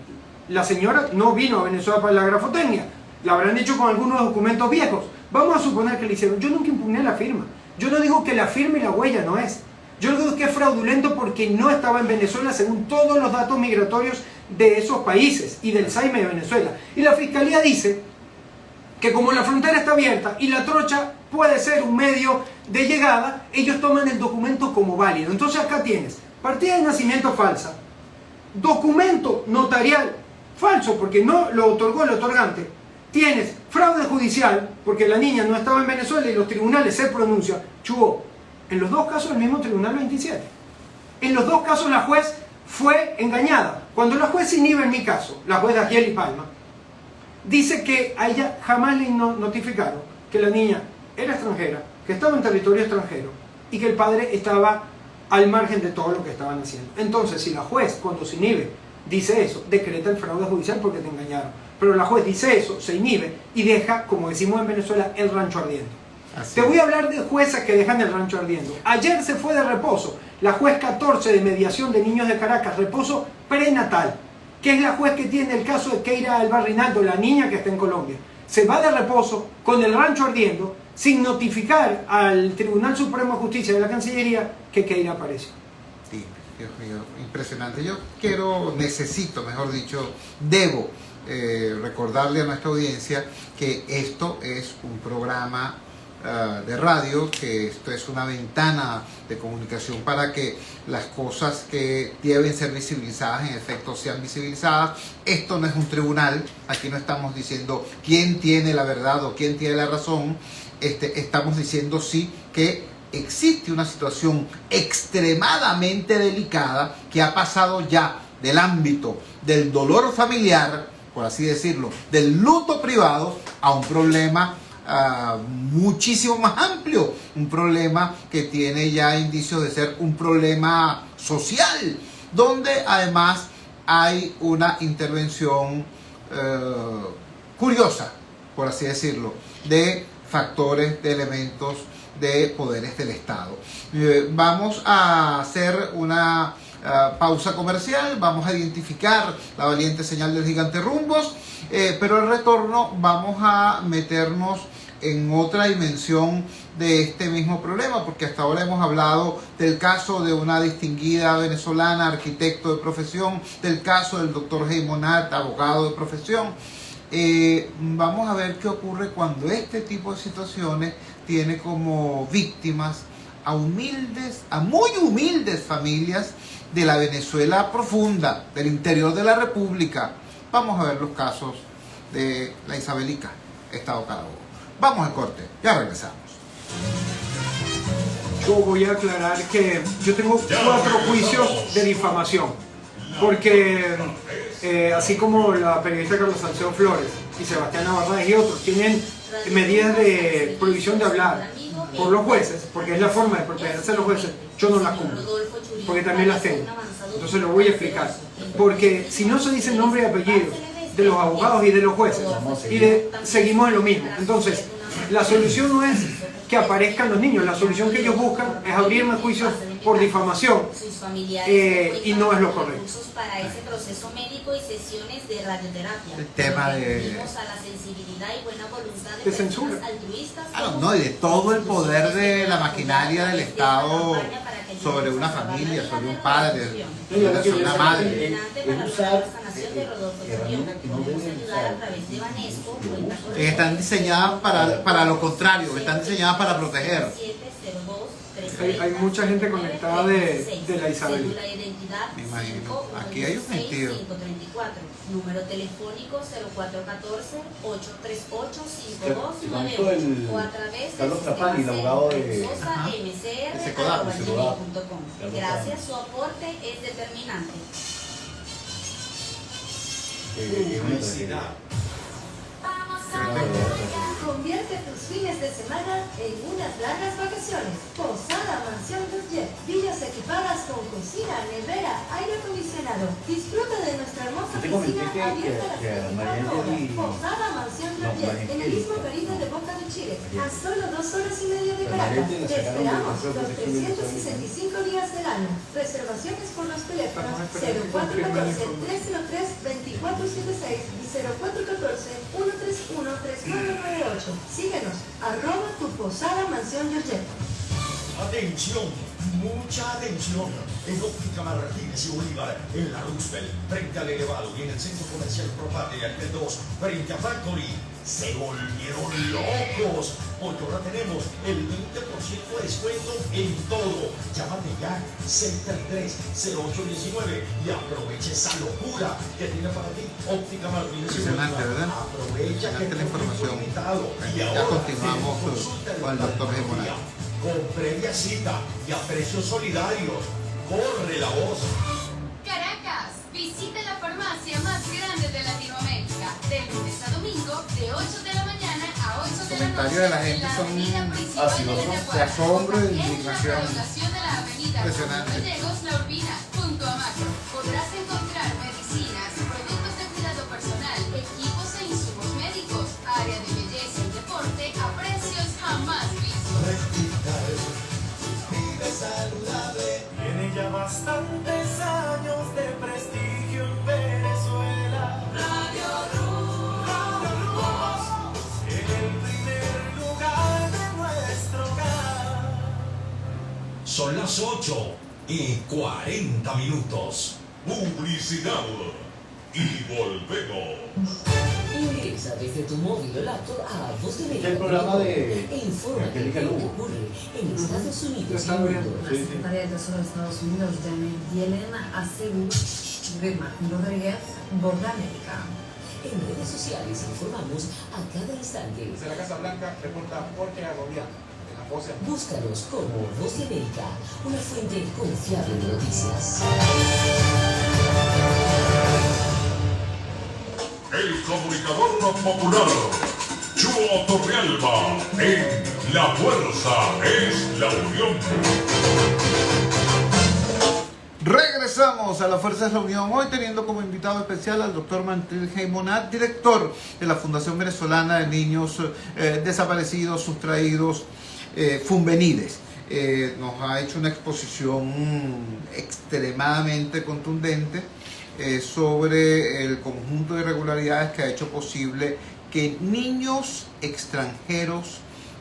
La señora no vino a Venezuela para la grafotecnia. La habrán hecho con algunos documentos viejos. Vamos a suponer que le hicieron. Yo nunca impugné la firma. Yo no digo que la firma y la huella no es. Yo digo que es fraudulento porque no estaba en Venezuela según todos los datos migratorios de esos países y del SAIME de Venezuela. Y la fiscalía dice que como la frontera está abierta y la trocha puede ser un medio de llegada, ellos toman el documento como válido. Entonces acá tienes partida de nacimiento falsa, documento notarial falso porque no lo otorgó el otorgante, tienes fraude judicial porque la niña no estaba en Venezuela y los tribunales se pronuncian. Chubó, en los dos casos el mismo tribunal 27. En los dos casos la juez fue engañada. Cuando la juez inhibe en mi caso, la juez de Agiel y Palma, dice que a ella jamás le notificaron que la niña era extranjera, que estaba en territorio extranjero y que el padre estaba al margen de todo lo que estaban haciendo. Entonces, si la juez, cuando se inhibe, dice eso, decreta el fraude judicial porque te engañaron. Pero la juez dice eso, se inhibe y deja, como decimos en Venezuela, el rancho ardiendo. Te voy a hablar de juezas que dejan el rancho ardiendo. Ayer se fue de reposo la juez 14 de mediación de niños de Caracas, reposo prenatal, que es la juez que tiene el caso de Keira Alba-Rinaldo, la niña que está en Colombia. Se va de reposo con el rancho ardiendo sin notificar al Tribunal Supremo de Justicia de la Cancillería que Keira apareció. Sí, Dios mío, impresionante. Yo necesito, mejor dicho, debo recordarle a nuestra audiencia que esto es un programa de radio, que esto es una ventana de comunicación para que las cosas que deben ser visibilizadas en efecto sean visibilizadas. Esto no es un tribunal, aquí no estamos diciendo quién tiene la verdad o quién tiene la razón. Estamos diciendo sí que existe una situación extremadamente delicada que ha pasado ya del ámbito del dolor familiar, por así decirlo, del luto privado, a un problema muchísimo más amplio, un problema que tiene ya indicios de ser un problema social, donde además hay una intervención curiosa, por así decirlo, de factores, de elementos, de poderes del Estado. Vamos a hacer una pausa comercial, vamos a identificar la valiente señal del gigante Rumbos, pero al retorno vamos a meternos en otra dimensión de este mismo problema, porque hasta ahora hemos hablado del caso de una distinguida venezolana, arquitecto de profesión, del caso del doctor Heimonat, abogado de profesión. Vamos a ver qué ocurre cuando este tipo de situaciones tiene como víctimas a muy humildes familias de la Venezuela profunda, del interior de la República. Vamos a ver los casos de la Isabelica, Estado Carabobo. Vamos al corte, ya regresamos. Yo voy a aclarar que yo tengo 4 juicios de difamación, porque así como la periodista Carlos Salcedo Flores y Sebastián Navarrete y otros tienen medidas de prohibición de hablar por los jueces, porque es la forma de protegerse a los jueces, yo no las cumplo, porque también las tengo. Entonces lo voy a explicar, porque si no se dicen nombre y apellidos de los abogados y de los jueces, seguimos en lo mismo. Entonces, la solución no es que aparezcan los niños, la solución que ellos buscan es abrirme juicios por difamación, y no es lo correcto. Para ese proceso médico y sesiones de radioterapia. El tema de censura. No, y de todo el poder de la maquinaria del Estado sobre una familia, sobre un padre, sobre una madre. Están diseñadas para lo contrario, están diseñadas para proteger. Hay mucha gente conectada de la Isabel. Me imagino. Aquí hay un sentido. Número telefónico 0414-838-5291 o a través Carlos Trapani, el abogado de mcr@gmail.com. Gracias, su aporte es determinante. Convierte tus fines de semana en unas largas vacaciones. Posada Mansión Los Jet. Villas equipadas con cocina, nevera, aire acondicionado. Disfruta de nuestra hermosa piscina abierta a las 24 horas. Posada Mansión Los Jet. En el mismo Caribe de Boca de Chile. A solo 2 horas y media de Caracas. Te esperamos los 365 días del año. Reservaciones por los teléfonos 0414-303-2476 y 0414-131-3998. Síguenos, @tu posada Mansión Yoyet. Atención, Mucha atención. En Óptica Martínez y Bolívar, en la Roosevelt, frente al Elevado y en el Centro Comercial Propate y Arquel 2, frente a Factory, se volvieron locos, porque ahora tenemos el 20% de descuento en todo. Llámate ya, 633-0819 y aproveche esa locura que tiene para ti Óptica Martínez y Bolívar. Impresionante, ¿verdad? Aprovecha que Impresionante la información. y Ya ahora continuamos tenemos consulta con el doctor Gemonal. con previa cita y a precios solidarios. Corre la voz. Caracas, visita la farmacia más grande de Latinoamérica, de lunes a domingo, de 8 de la mañana a 8 de la noche. Comentarios de la gente en la son avenida principal ácidos, de ¿no? Yaguara. De asombro y de En la indignación. prolongación de la avenida Impresionante. Juan Gallegos, La Urbina, junto a Macro, podrás encontrar medicinas, productos de cuidado personal, equipos e insumos médicos, área de belleza y deporte a precios jamás vistos. Vive saludable. Tiene ya bastantes años de prestigio en Venezuela. Radio Rumos, en el primer lugar de nuestro hogar. Son las 8:40. Publicidad. Y volvemos. Ingresa desde tu móvil o laptop a Voz de América. El programa de e infórmate de Angélica lo que Lugo. ocurre en Estados Unidos y Está el bien. mundo. La secretaria de Tesoro de Estados Unidos, Janet Yellen, aseguró que Martín Rodríguez, Voz de América. En redes sociales informamos a cada instante. Desde la Casa Blanca reporta Jorge Agobián, de la Voz de América. Búscanos como Voz de América, una fuente confiable de noticias. El comunicador popular, Chuo Torrealba, en La Fuerza es la Unión. Regresamos a La Fuerza es la Unión, hoy teniendo como invitado especial al doctor Martín Gemonal, director de la Fundación Venezolana de Niños Desaparecidos, Sustraídos, Funvenides. Nos ha hecho una exposición extremadamente contundente sobre el conjunto de irregularidades que ha hecho posible que niños extranjeros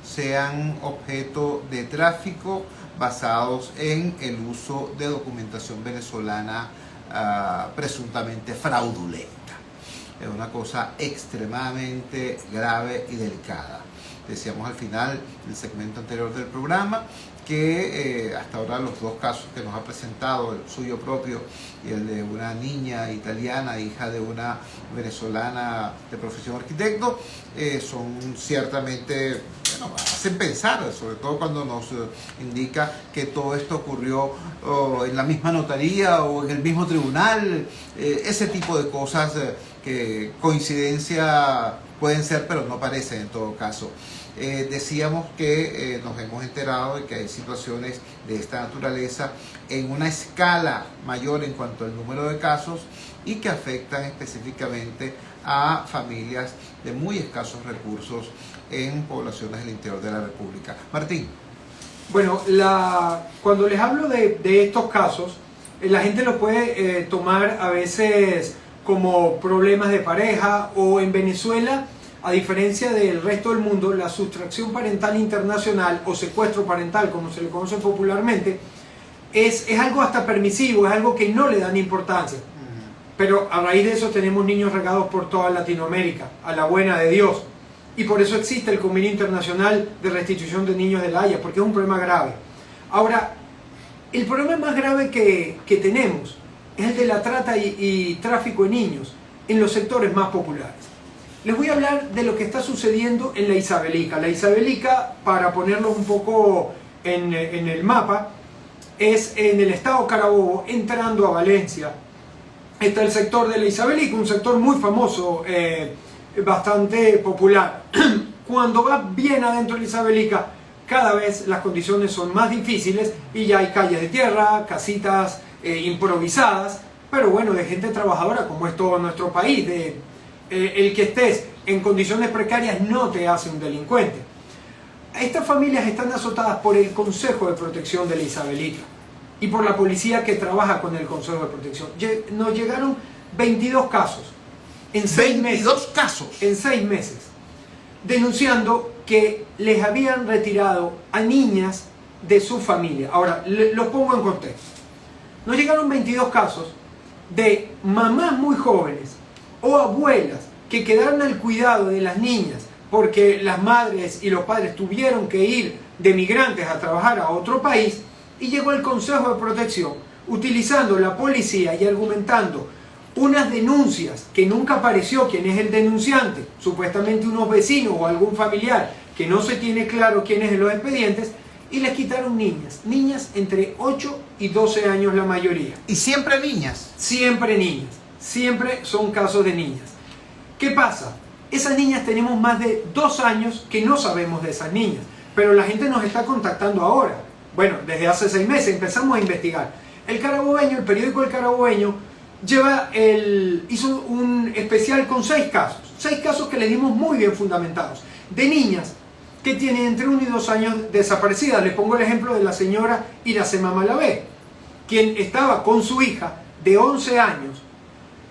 sean objeto de tráfico basados en el uso de documentación venezolana presuntamente fraudulenta. Es una cosa extremadamente grave y delicada. Decíamos al final del segmento anterior del programa que hasta ahora los dos casos que nos ha presentado, el suyo propio y el de una niña italiana, hija de una venezolana de profesión arquitecto, son ciertamente, bueno, hacen pensar, sobre todo cuando nos indica que todo esto ocurrió en la misma notaría o en el mismo tribunal, ese tipo de cosas que coincidencia pueden ser, pero no parecen en todo caso. Decíamos que nos hemos enterado de que hay situaciones de esta naturaleza en una escala mayor en cuanto al número de casos y que afectan específicamente a familias de muy escasos recursos en poblaciones del interior de la República. Martín. Bueno, cuando les hablo de estos casos, la gente lo puede tomar a veces como problemas de pareja, o en Venezuela, a diferencia del resto del mundo, la sustracción parental internacional o secuestro parental, como se le conoce popularmente, es algo hasta permisivo, es algo que no le dan importancia. Pero a raíz de eso tenemos niños regados por toda Latinoamérica, a la buena de Dios. Y por eso existe el Convenio Internacional de Restitución de Niños de la Haya, porque es un problema grave. Ahora, el problema más grave que tenemos es el de la trata y tráfico de niños en los sectores más populares. Les voy a hablar de lo que está sucediendo en la Isabelica. La Isabelica, para ponerlo un poco en el mapa, es en el estado Carabobo, entrando a Valencia. Está el sector de la Isabelica, un sector muy famoso, bastante popular. Cuando va bien adentro de la Isabelica, cada vez las condiciones son más difíciles y ya hay calles de tierra, casitas improvisadas, pero bueno, de gente trabajadora, como es todo nuestro país. El que estés en condiciones precarias no te hace un delincuente. Estas familias están azotadas por el Consejo de Protección de la Isabelica y por la policía que trabaja con el Consejo de Protección. Nos llegaron 22 casos en 6 meses. 22 casos. En 6 meses. Denunciando que les habían retirado a niñas de su familia. Ahora, los pongo en contexto. Nos llegaron 22 casos de mamás muy jóvenes o abuelas que quedaron al cuidado de las niñas porque las madres y los padres tuvieron que ir de migrantes a trabajar a otro país, y llegó el Consejo de Protección utilizando la policía y argumentando unas denuncias que nunca apareció quién es el denunciante, supuestamente unos vecinos o algún familiar que no se tiene claro quién es en los expedientes, y les quitaron niñas entre 8 y 12 años la mayoría. ¿Y siempre niñas? Siempre niñas, siempre son casos de niñas. ¿Qué pasa? Esas niñas tenemos más de 2 años que no sabemos de esas niñas, pero la gente nos está contactando ahora. Bueno, desde hace 6 meses empezamos a investigar. El Carabobeño, el periódico El Carabobeño, hizo un especial con 6 casos. 6 casos que le dimos muy bien fundamentados, de niñas que tienen entre 1 y 2 años desaparecidas. Les pongo el ejemplo de la señora Iracema Malavé, quien estaba con su hija de 11 años.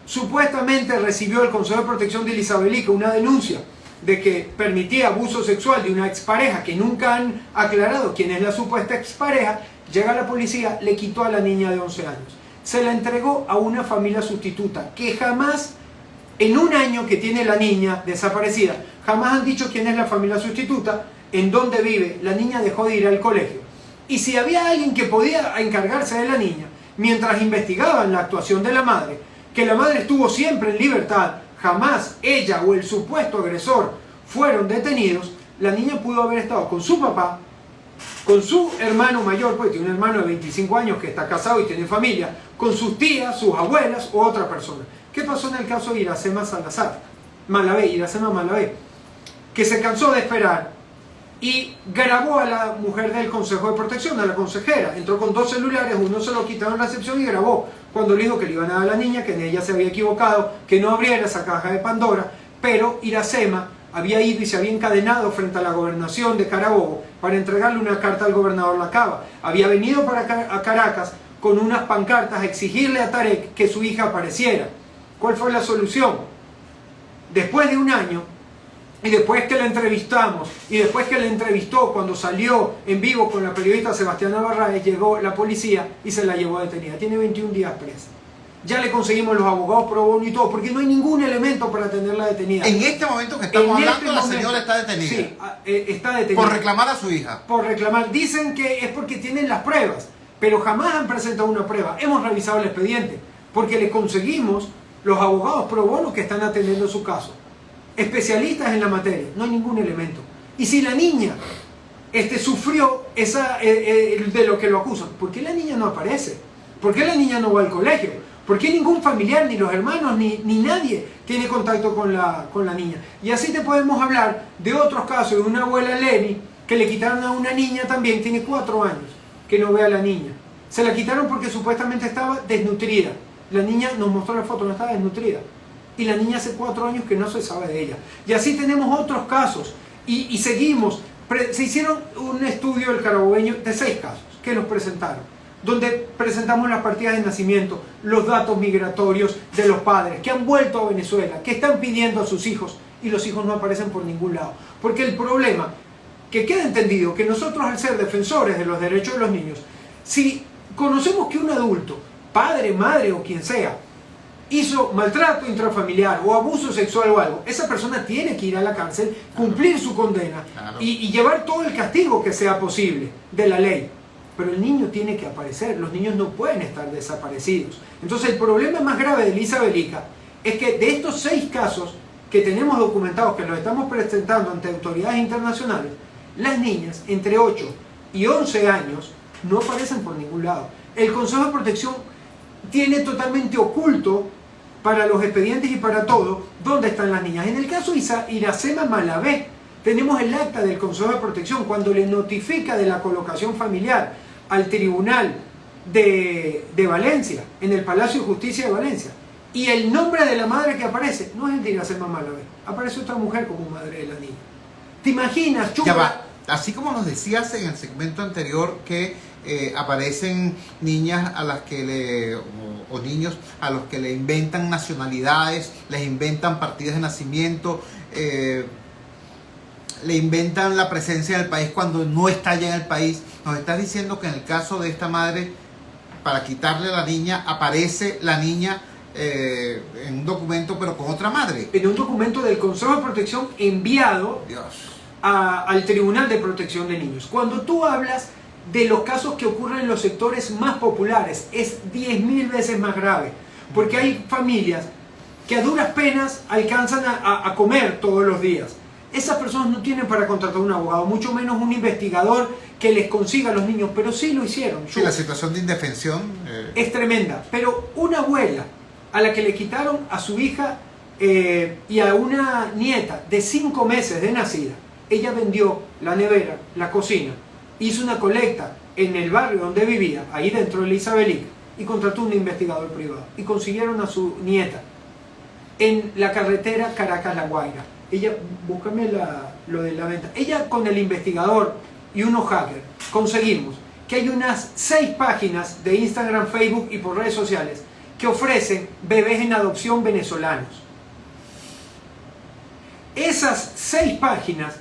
Supuestamente recibió el Consejo de Protección de Isabelica una denuncia de que permitía abuso sexual de una expareja, que nunca han aclarado quién es la supuesta expareja. Llega la policía, le quitó a la niña de 11 años. Se la entregó a una familia sustituta que jamás, en 1 año que tiene la niña desaparecida, jamás han dicho quién es la familia sustituta, en dónde vive. La niña dejó de ir al colegio. Y si había alguien que podía encargarse de la niña, mientras investigaban la actuación de la madre, que la madre estuvo siempre en libertad, jamás ella o el supuesto agresor fueron detenidos, la niña pudo haber estado con su papá, con su hermano mayor, pues tiene un hermano de 25 años que está casado y tiene familia, con sus tías, sus abuelas o otra persona. ¿Qué pasó en el caso de Iracema Malavé? Que se cansó de esperar y grabó a la mujer del Consejo de Protección, a la consejera. Entró con 2 celulares, uno se lo quitaron en recepción y grabó cuando le dijo que le iban a dar a la niña, que en ella se había equivocado, que no abriera esa caja de Pandora, pero Iracema había ido y se había encadenado frente a la gobernación de Carabobo para entregarle una carta al gobernador Lacaba. Había venido a Caracas con unas pancartas a exigirle a Tarek que su hija apareciera. ¿Cuál fue la solución? Después de 1 año, y después que la entrevistamos, y después que la entrevistó cuando salió en vivo con la periodista Sebastiana Barraez, llegó la policía y se la llevó detenida. Tiene 21 días presa. Ya le conseguimos los abogados pro bono y todo, porque no hay ningún elemento para tenerla detenida. En este momento que estamos hablando, la señora está detenida. Sí, está detenida. Por reclamar a su hija. Por reclamar. Dicen que es porque tienen las pruebas, pero jamás han presentado una prueba. Hemos revisado el expediente, porque le conseguimos los abogados pro bono que están atendiendo su caso. Especialistas en la materia, no hay ningún elemento. Y si la niña sufrió de lo que lo acusan, ¿por qué la niña no aparece? ¿Por qué la niña no va al colegio? ¿Por qué ningún familiar, ni los hermanos, ni nadie tiene contacto con la niña? Y así te podemos hablar de otros casos, de una abuela Leni que le quitaron a una niña también, tiene 4 años, que no ve a la niña. Se la quitaron porque supuestamente estaba desnutrida. La niña nos mostró la foto, no estaba desnutrida. Y la niña hace 4 años que no se sabe de ella. Y así tenemos otros casos. Y seguimos. Se hicieron un estudio del Carabobeño de 6 casos que los presentaron, donde presentamos las partidas de nacimiento, los datos migratorios de los padres que han vuelto a Venezuela, que están pidiendo a sus hijos, y los hijos no aparecen por ningún lado. Porque el problema, que queda entendido, que nosotros, al ser defensores de los derechos de los niños, si conocemos que un adulto, padre, madre o quien sea, hizo maltrato intrafamiliar o abuso sexual o algo, esa persona tiene que ir a la cárcel, cumplir su condena, claro, y llevar todo el castigo que sea posible de la ley. Pero el niño tiene que aparecer, los niños no pueden estar desaparecidos. Entonces el problema más grave de Isabelica es que de estos 6 casos que tenemos documentados, que los estamos presentando ante autoridades internacionales, las niñas entre 8 y 11 años no aparecen por ningún lado. El Consejo de Protección tiene totalmente oculto para los expedientes y para todo dónde están las niñas. En el caso de Iracema Malavé, tenemos el acta del Consejo de Protección cuando le notifica de la colocación familiar al Tribunal de Valencia, en el Palacio de Justicia de Valencia. Y el nombre de la madre que aparece no es el de Iracema Malavé, aparece otra mujer como madre de la niña. ¿Te imaginas, Chupa? Ya va. Así como nos decías en el segmento anterior que aparecen niñas a las que o niños a los que le inventan nacionalidades, les inventan partidas de nacimiento, le inventan la presencia en el país cuando no está allá en el país. Nos estás diciendo que en el caso de esta madre, para quitarle a la niña, aparece la niña en un documento, pero con otra madre. En un documento del Consejo de Protección enviado al Tribunal de Protección de Niños. Cuando tú hablas de los casos que ocurren en los sectores más populares, es 10.000 veces más grave. Porque hay familias que a duras penas alcanzan a comer todos los días. Esas personas no tienen para contratar un abogado, mucho menos un investigador que les consiga a los niños, pero sí lo hicieron. Sí, la situación de indefensión es tremenda. Pero una abuela a la que le quitaron a su hija y a una nieta de 5 meses de nacida, ella vendió la nevera, la cocina, hizo una colecta en el barrio donde vivía, ahí dentro de la Isabelica, y contrató un investigador privado. Y consiguieron a su nieta en la carretera Caracas-La Guaira. Ella, búscame lo de la venta. Ella con el investigador y unos hackers conseguimos que hay unas 6 páginas de Instagram, Facebook y por redes sociales que ofrecen bebés en adopción venezolanos. Esas 6 páginas,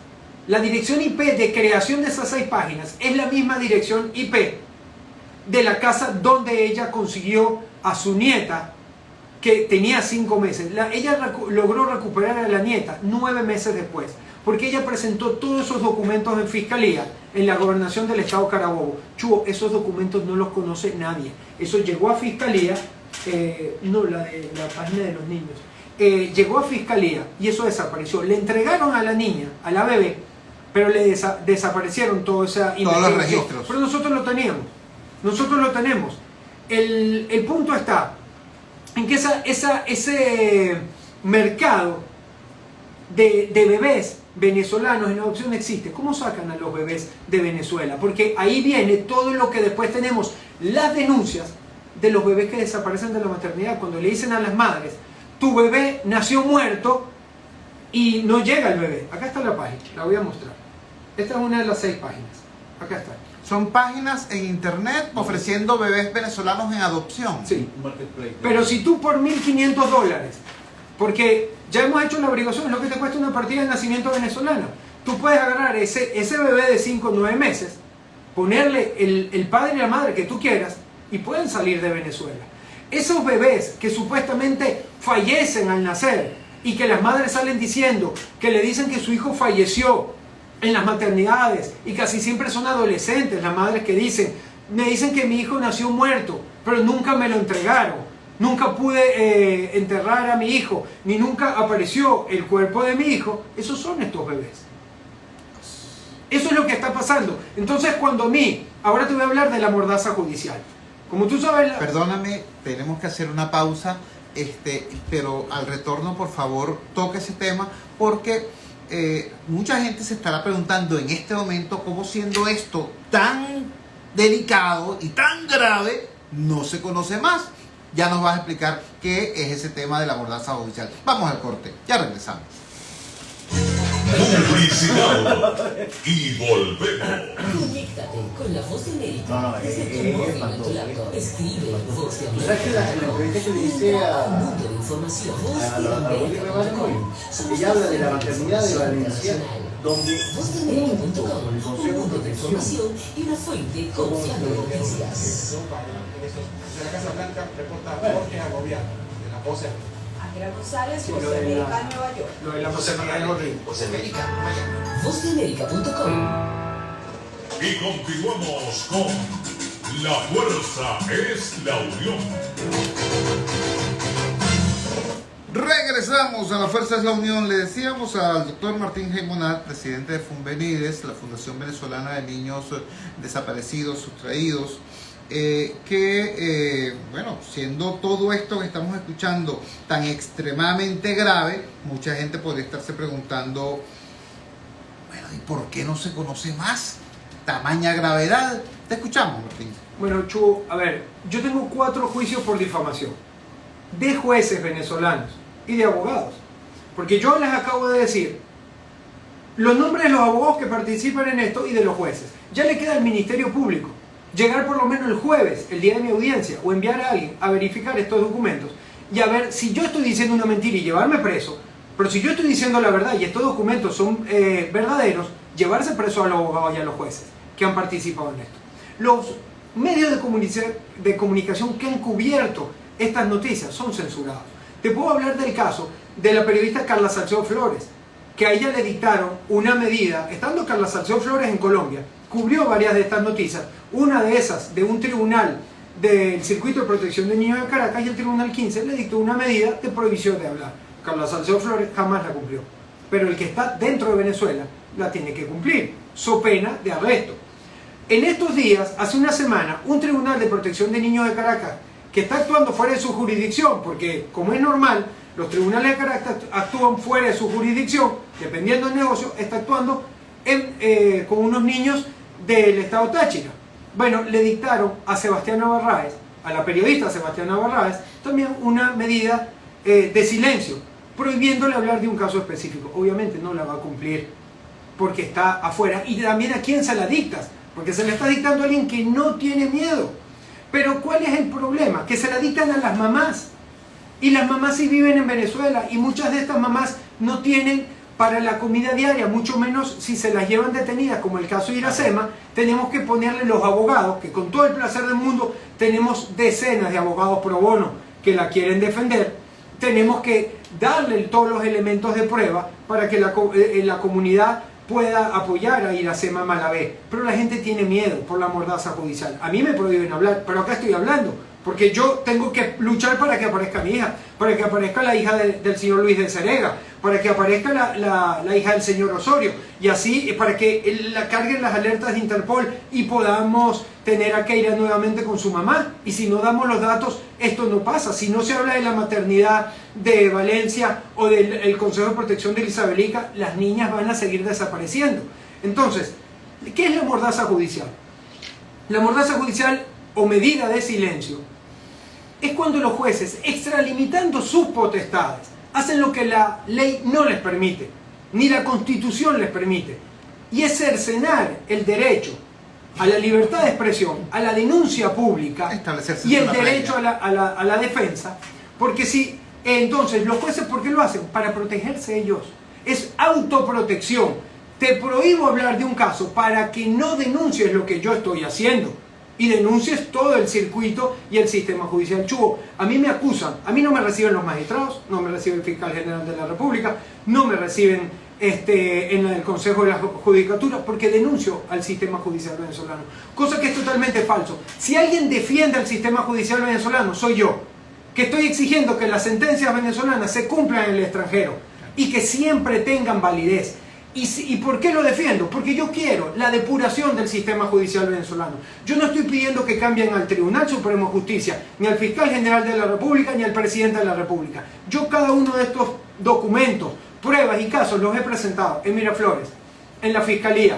la dirección IP de creación de esas 6 páginas es la misma dirección IP de la casa donde ella consiguió a su nieta, que tenía 5 meses. Ella logró recuperar a la nieta 9 meses después, porque ella presentó todos esos documentos en fiscalía en la gobernación del estado Carabobo. Chuo, esos documentos no los conoce nadie. Eso llegó a fiscalía, no, la de la página de los niños. Llegó a fiscalía y eso desapareció. Le entregaron a la niña, a la bebé, pero le desaparecieron toda esa investigación. Todos los registros. Pero nosotros lo teníamos. Nosotros lo tenemos. El punto está en que ese mercado de bebés venezolanos en adopción existe. ¿Cómo sacan a los bebés de Venezuela? Porque ahí viene todo lo que después tenemos, las denuncias de los bebés que desaparecen de la maternidad, cuando le dicen a las madres, tu bebé nació muerto y no llega el bebé. Acá está la página, la voy a mostrar. Esta es una de las 6 páginas. Acá está. Son páginas en internet ofreciendo bebés venezolanos en adopción. Sí. Pero si tú por $1.500, porque ya hemos hecho la averiguación, es lo que te cuesta una partida de nacimiento venezolana. Tú puedes agarrar ese bebé de 5 o 9 meses, ponerle el padre y la madre que tú quieras y pueden salir de Venezuela. Esos bebés que supuestamente fallecen al nacer y que las madres salen diciendo que le dicen que su hijo falleció en las maternidades y casi siempre son adolescentes las madres que me dicen que mi hijo nació muerto, pero nunca me lo entregaron, nunca pude enterrar a mi hijo, ni nunca apareció el cuerpo de mi hijo. Esos son estos bebés. Eso es lo que está pasando. Entonces ahora te voy a hablar de la mordaza judicial. Como tú sabes... Perdóname, tenemos que hacer una pausa, pero al retorno, por favor, toque ese tema, porque mucha gente se estará preguntando en este momento cómo, siendo esto tan delicado y tan grave, no se conoce más. Ya nos vas a explicar qué es ese tema de la mordaza judicial. Vamos al corte, ya regresamos. Publicidad y volvemos. Conéctate con la Voz de América desde tu móvil o tu laptop. Escribe Voz de América. ¿Sabes que la entrevista que le hice Un mundo de información. Voz de América. Ella habla de la maternidad de Valencia, donde VozDeAmerica.com, el un Consejo mundo de de información y una fuente confiable de noticias. De la Casa Blanca reporta Jorge Agobiano, de la Voz de América. Andrea González, Sí, Voz lo de de América, Nueva York. Lo de la maternidad es horrible. VozDeAmerica.com. Y continuamos con La Fuerza es la Unión. Regresamos a La Fuerza es la Unión. Le decíamos al doctor Martín Geymonat, presidente de Funvenides, la Fundación Venezolana de Niños Desaparecidos, Sustraídos, bueno, siendo todo esto que estamos escuchando tan extremadamente grave, mucha gente podría estarse preguntando, bueno, ¿y por qué no se conoce más? Tamaña gravedad. Te escuchamos, Martín. Bueno, Chuo, a ver, yo tengo 4 juicios por difamación de jueces venezolanos y de abogados, porque yo les acabo de decir los nombres de los abogados que participan en esto y de los jueces. Ya le queda al Ministerio Público llegar por lo menos el jueves, el día de mi audiencia, o enviar a alguien a verificar estos documentos y a ver si yo estoy diciendo una mentira y llevarme preso, pero si yo estoy diciendo la verdad y estos documentos son verdaderos, llevarse preso a los abogados y a los jueces. que han participado en esto. Los medios de comunicación que han cubierto estas noticias son censurados. Te puedo hablar del caso de la periodista Carla Salcedo Flores, que a ella le dictaron una medida, estando Carla Salcedo Flores en Colombia, cubrió varias de estas noticias, una de esas de un tribunal del Circuito de Protección de Niños de Caracas, y el Tribunal 15 le dictó una medida de prohibición de hablar. Carla Salcedo Flores jamás la cumplió, pero el que está dentro de Venezuela la tiene que cumplir, so pena de arresto. En estos días, hace una semana, un Tribunal de Protección de Niños de Caracas, que está actuando fuera de su jurisdicción, porque como es normal, los tribunales de Caracas actúan fuera de su jurisdicción, dependiendo del negocio, está actuando con unos niños del estado Táchira. Bueno, le dictaron a Sebastián Navarráez, a la periodista Sebastián Navarráez, también una medida de silencio, prohibiéndole hablar de un caso específico. Obviamente no la va a cumplir, porque está afuera. Y también a quién se la dictas, porque se le está dictando a alguien que no tiene miedo. Pero ¿cuál es el problema? Que se la dictan a las mamás. Y las mamás sí viven en Venezuela, y muchas de estas mamás no tienen para la comida diaria, mucho menos si se las llevan detenidas, como el caso de Iracema. Tenemos que ponerle los abogados, que con todo el placer del mundo tenemos decenas de abogados pro bono que la quieren defender. Tenemos que darle todos los elementos de prueba para que la comunidad pueda apoyar a Iracema Malavé. Pero la gente tiene miedo por la mordaza judicial. A mí me prohíben hablar, pero acá estoy hablando, porque yo tengo que luchar para que aparezca mi hija, para que aparezca la hija del señor Luis de Cerega, para que aparezca la hija del señor Osorio, y así para que la carguen las alertas de Interpol y podamos tener a Keira nuevamente con su mamá. Y si no damos los datos, esto no pasa. Si no se habla de la maternidad de Valencia o del Consejo de Protección de Isabelica, las niñas van a seguir desapareciendo. Entonces, ¿qué es la mordaza judicial? La mordaza judicial o medida de silencio es cuando los jueces, extralimitando sus potestades, hacen lo que la ley no les permite, ni la Constitución les permite, y es cercenar el derecho a la libertad de expresión, a la denuncia pública y el derecho a la defensa. Porque si, entonces los jueces, ¿por qué lo hacen? Para protegerse ellos. Es autoprotección. Te prohíbo hablar de un caso para que no denuncies lo que yo estoy haciendo y denuncies todo el circuito y el sistema judicial chubo. A mí me acusan, a mí no me reciben los magistrados, no me recibe el fiscal general de la República, no me reciben en el Consejo de la Judicatura, porque denuncio al sistema judicial venezolano, cosa que es totalmente falso. Si alguien defiende al sistema judicial venezolano, soy yo, que estoy exigiendo que las sentencias venezolanas se cumplan en el extranjero y que siempre tengan validez. ¿Y por qué lo defiendo? Porque yo quiero la depuración del sistema judicial venezolano. Yo no estoy pidiendo que cambien al Tribunal Supremo de Justicia, ni al Fiscal General de la República, ni al Presidente de la República. Yo cada uno de estos documentos, pruebas y casos los he presentado en Miraflores, en la Fiscalía,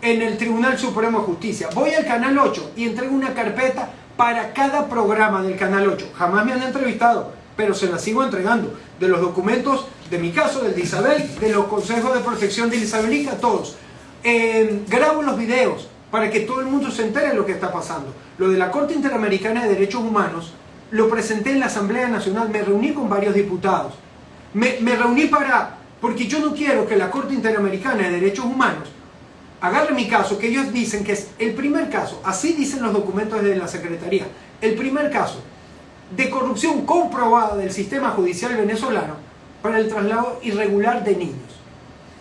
en el Tribunal Supremo de Justicia. Voy al Canal 8 y entrego una carpeta para cada programa del Canal 8. Jamás me han entrevistado, pero se las sigo entregando. De los documentos de mi caso, del de Isabel, de los consejos de protección de Isabelica, todos. Grabo los videos para que todo el mundo se entere de lo que está pasando. Lo de la Corte Interamericana de Derechos Humanos lo presenté en la Asamblea Nacional, me reuní con varios diputados. Me reuní porque yo no quiero que la Corte Interamericana de Derechos Humanos agarre mi caso, que ellos dicen que es el primer caso, así dicen los documentos de la Secretaría, el primer caso de corrupción comprobada del sistema judicial venezolano para el traslado irregular de niños.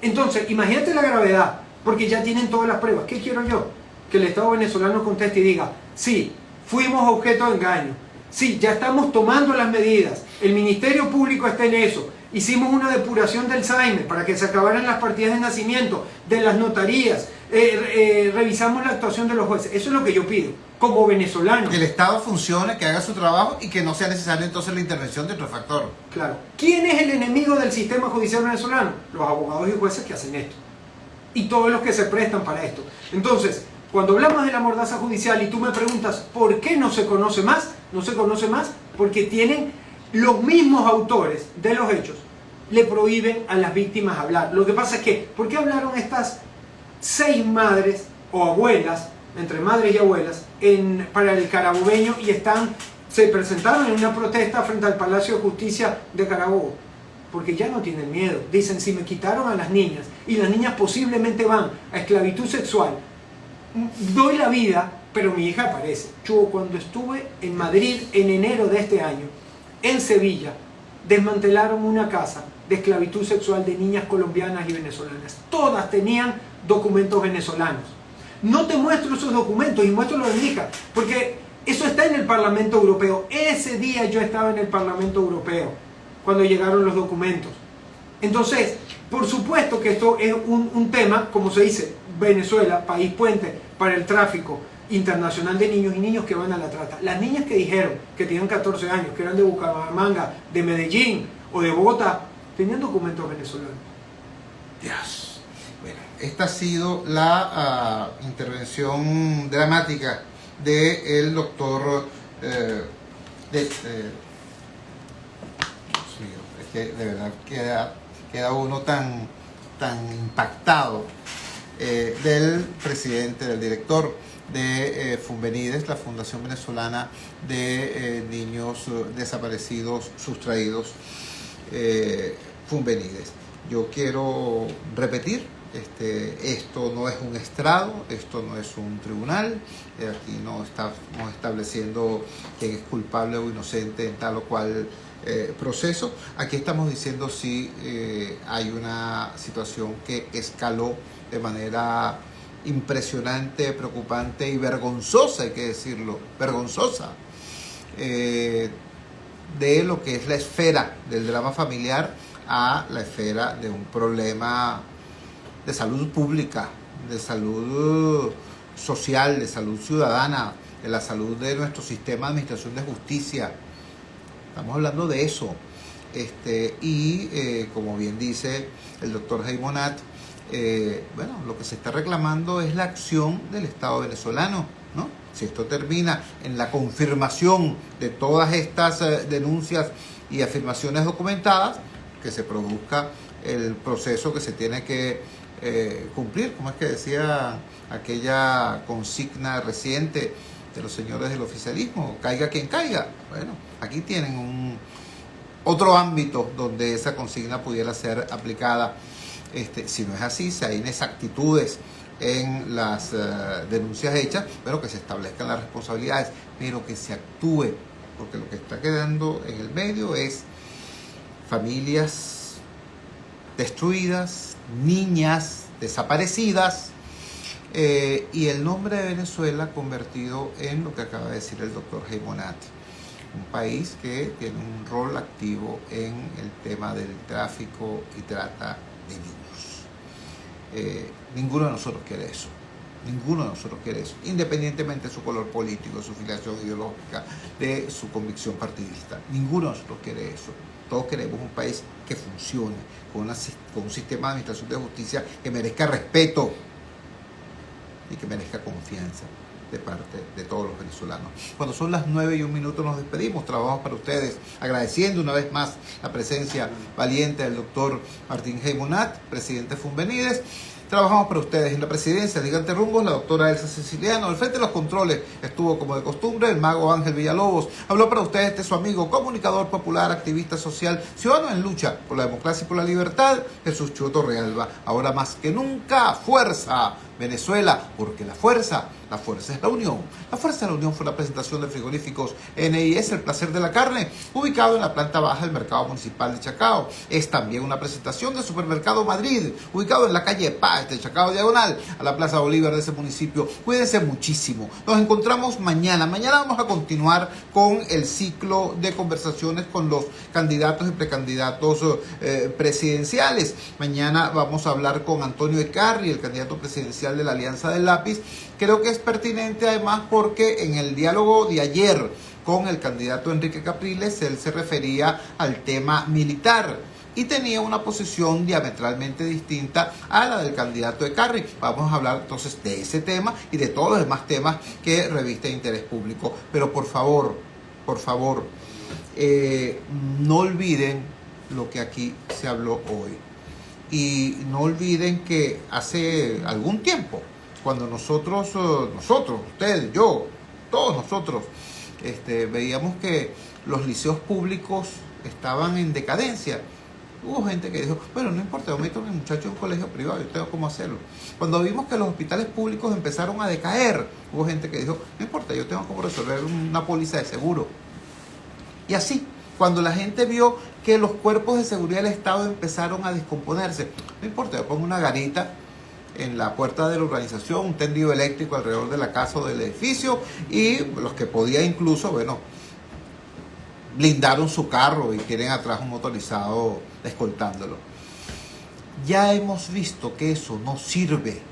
Entonces, imagínate la gravedad, porque ya tienen todas las pruebas. ¿Qué quiero yo? Que el Estado venezolano conteste y diga, sí, fuimos objeto de engaño, sí, ya estamos tomando las medidas, el Ministerio Público está en eso, hicimos una depuración del SAIME para que se acabaran las partidas de nacimiento, de las notarías, revisamos la actuación de los jueces. Eso es lo que yo pido, como venezolano. Que el Estado funcione, que haga su trabajo y que no sea necesaria entonces la intervención de otro factor. Claro. ¿Quién es el enemigo del sistema judicial venezolano? Los abogados y jueces que hacen esto. Y todos los que se prestan para esto. Entonces, cuando hablamos de la mordaza judicial y tú me preguntas ¿por qué no se conoce más? No se conoce más porque tienen los mismos autores de los hechos, le prohíben a las víctimas hablar. Lo que pasa es que, ¿por qué hablaron estas 6 madres o abuelas, entre madres y abuelas, para el Carabobeño y se presentaron en una protesta frente al Palacio de Justicia de Carabobo? Porque ya no tienen miedo. Dicen, si me quitaron a las niñas y las niñas posiblemente van a esclavitud sexual, doy la vida, pero mi hija aparece. Yo cuando estuve en Madrid en enero de este año, en Sevilla, desmantelaron una casa de esclavitud sexual de niñas colombianas y venezolanas. Todas tenían documentos venezolanos. No te muestro esos documentos y muestro los de mi hija, porque eso está en el Parlamento Europeo. Ese día yo estaba en el Parlamento Europeo, cuando llegaron los documentos. Entonces, por supuesto que esto es un tema, como se dice, Venezuela, país puente para el tráfico internacional de niños y niños que van a la trata. Las niñas que dijeron que tenían 14 años, que eran de Bucaramanga, de Medellín o de Bogotá, tenían documentos venezolanos. Dios. Bueno, esta ha sido la intervención dramática del doctor Dios mío, es que de verdad queda uno tan impactado del presidente, del director de Funvenides, la Fundación Venezolana de Niños Desaparecidos, Sustraídos, Funvenides. Yo quiero repetir, esto no es un estrado, esto no es un tribunal, aquí no estamos estableciendo quién es culpable o inocente en tal o cual proceso. Aquí estamos diciendo si hay una situación que escaló de manera impresionante, preocupante y vergonzosa, hay que decirlo, vergonzosa, de lo que es la esfera del drama familiar a la esfera de un problema de salud pública, de salud social, de salud ciudadana, de la salud de nuestro sistema de administración de justicia. Estamos hablando de eso. Como bien dice el doctor Heimonat, bueno, lo que se está reclamando es la acción del Estado venezolano, ¿no? Si esto termina en la confirmación de todas estas denuncias y afirmaciones documentadas, que se produzca el proceso que se tiene que cumplir, como es que decía aquella consigna reciente de los señores del oficialismo, caiga quien caiga. Bueno, aquí tienen otro ámbito donde esa consigna pudiera ser aplicada. Si no es así, si hay inexactitudes en las denuncias hechas, pero que se establezcan las responsabilidades, pero que se actúe, porque lo que está quedando en el medio es familias destruidas, niñas desaparecidas, y el nombre de Venezuela convertido en lo que acaba de decir el doctor Heimonat, un país que tiene un rol activo en el tema del tráfico y trata de niños. Ninguno de nosotros quiere eso. Ninguno de nosotros quiere eso, independientemente de su color político, de su filiación ideológica, de su convicción partidista. Ninguno de nosotros quiere eso. Todos queremos un país que funcione, con un sistema de administración de justicia que merezca respeto y que merezca confianza de parte de todos los venezolanos. Cuando son las 9:01 nos despedimos. Trabajamos para ustedes, agradeciendo una vez más la presencia valiente del doctor Martín Heimonat, presidente de Funvenides. Trabajamos para ustedes en la presidencia de Gigante Rumbos, la doctora Elsa Siciliano. Al frente de los controles estuvo, como de costumbre, el mago Ángel Villalobos. Habló para ustedes su amigo, comunicador popular, activista social, ciudadano en lucha por la democracia y por la libertad, Jesús Chuo Torrealba. Ahora más que nunca, fuerza Venezuela, porque la fuerza es la unión. La fuerza de la unión fue la presentación de frigoríficos NIS, el placer de la carne, ubicado en la planta baja del mercado municipal de Chacao. Es también una presentación de Supermercado Madrid, ubicado en la calle Paz de Chacao, diagonal a la Plaza Bolívar de ese municipio. Cuídense muchísimo. Nos encontramos mañana. Mañana vamos a continuar con el ciclo de conversaciones con los candidatos y precandidatos presidenciales. Mañana vamos a hablar con Antonio Ecarri, el candidato presidencial de la Alianza del Lápiz. Creo que es pertinente además porque en el diálogo de ayer con el candidato Enrique Capriles, él se refería al tema militar y tenía una posición diametralmente distinta a la del candidato Ecarri. Vamos a hablar entonces de ese tema y de todos los demás temas que revisten interés público. Pero por favor, no olviden lo que aquí se habló hoy. Y no olviden que hace algún tiempo, cuando nosotros, ustedes, yo, todos nosotros, veíamos que los liceos públicos estaban en decadencia, Hubo gente que dijo, bueno, no importa, yo meto a mi muchacho en un colegio privado, yo tengo cómo hacerlo. Cuando vimos que los hospitales públicos empezaron a decaer, hubo gente que dijo, no importa, yo tengo cómo resolver una póliza de seguro. Y así, cuando la gente vio que los cuerpos de seguridad del Estado empezaron a descomponerse, no importa, yo pongo una garita en la puerta de la organización, un tendido eléctrico alrededor de la casa o del edificio, y los que podían incluso, bueno, blindaron su carro y tienen atrás un motorizado escoltándolo. Ya hemos visto que eso no sirve,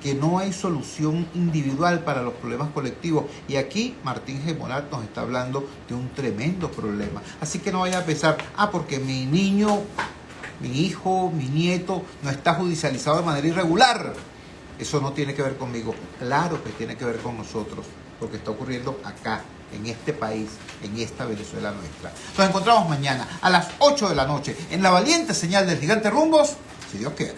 que no hay solución individual para los problemas colectivos. Y aquí Martín G. Morat nos está hablando de un tremendo problema. Así que no vaya a pensar, porque mi niño, mi hijo, mi nieto no está judicializado de manera irregular. Eso no tiene que ver conmigo. Claro que tiene que ver con nosotros, lo que está ocurriendo acá, en este país, en esta Venezuela nuestra. Nos encontramos mañana a las 8 de la noche en la valiente señal del Gigante Rumbos, si Dios quiere.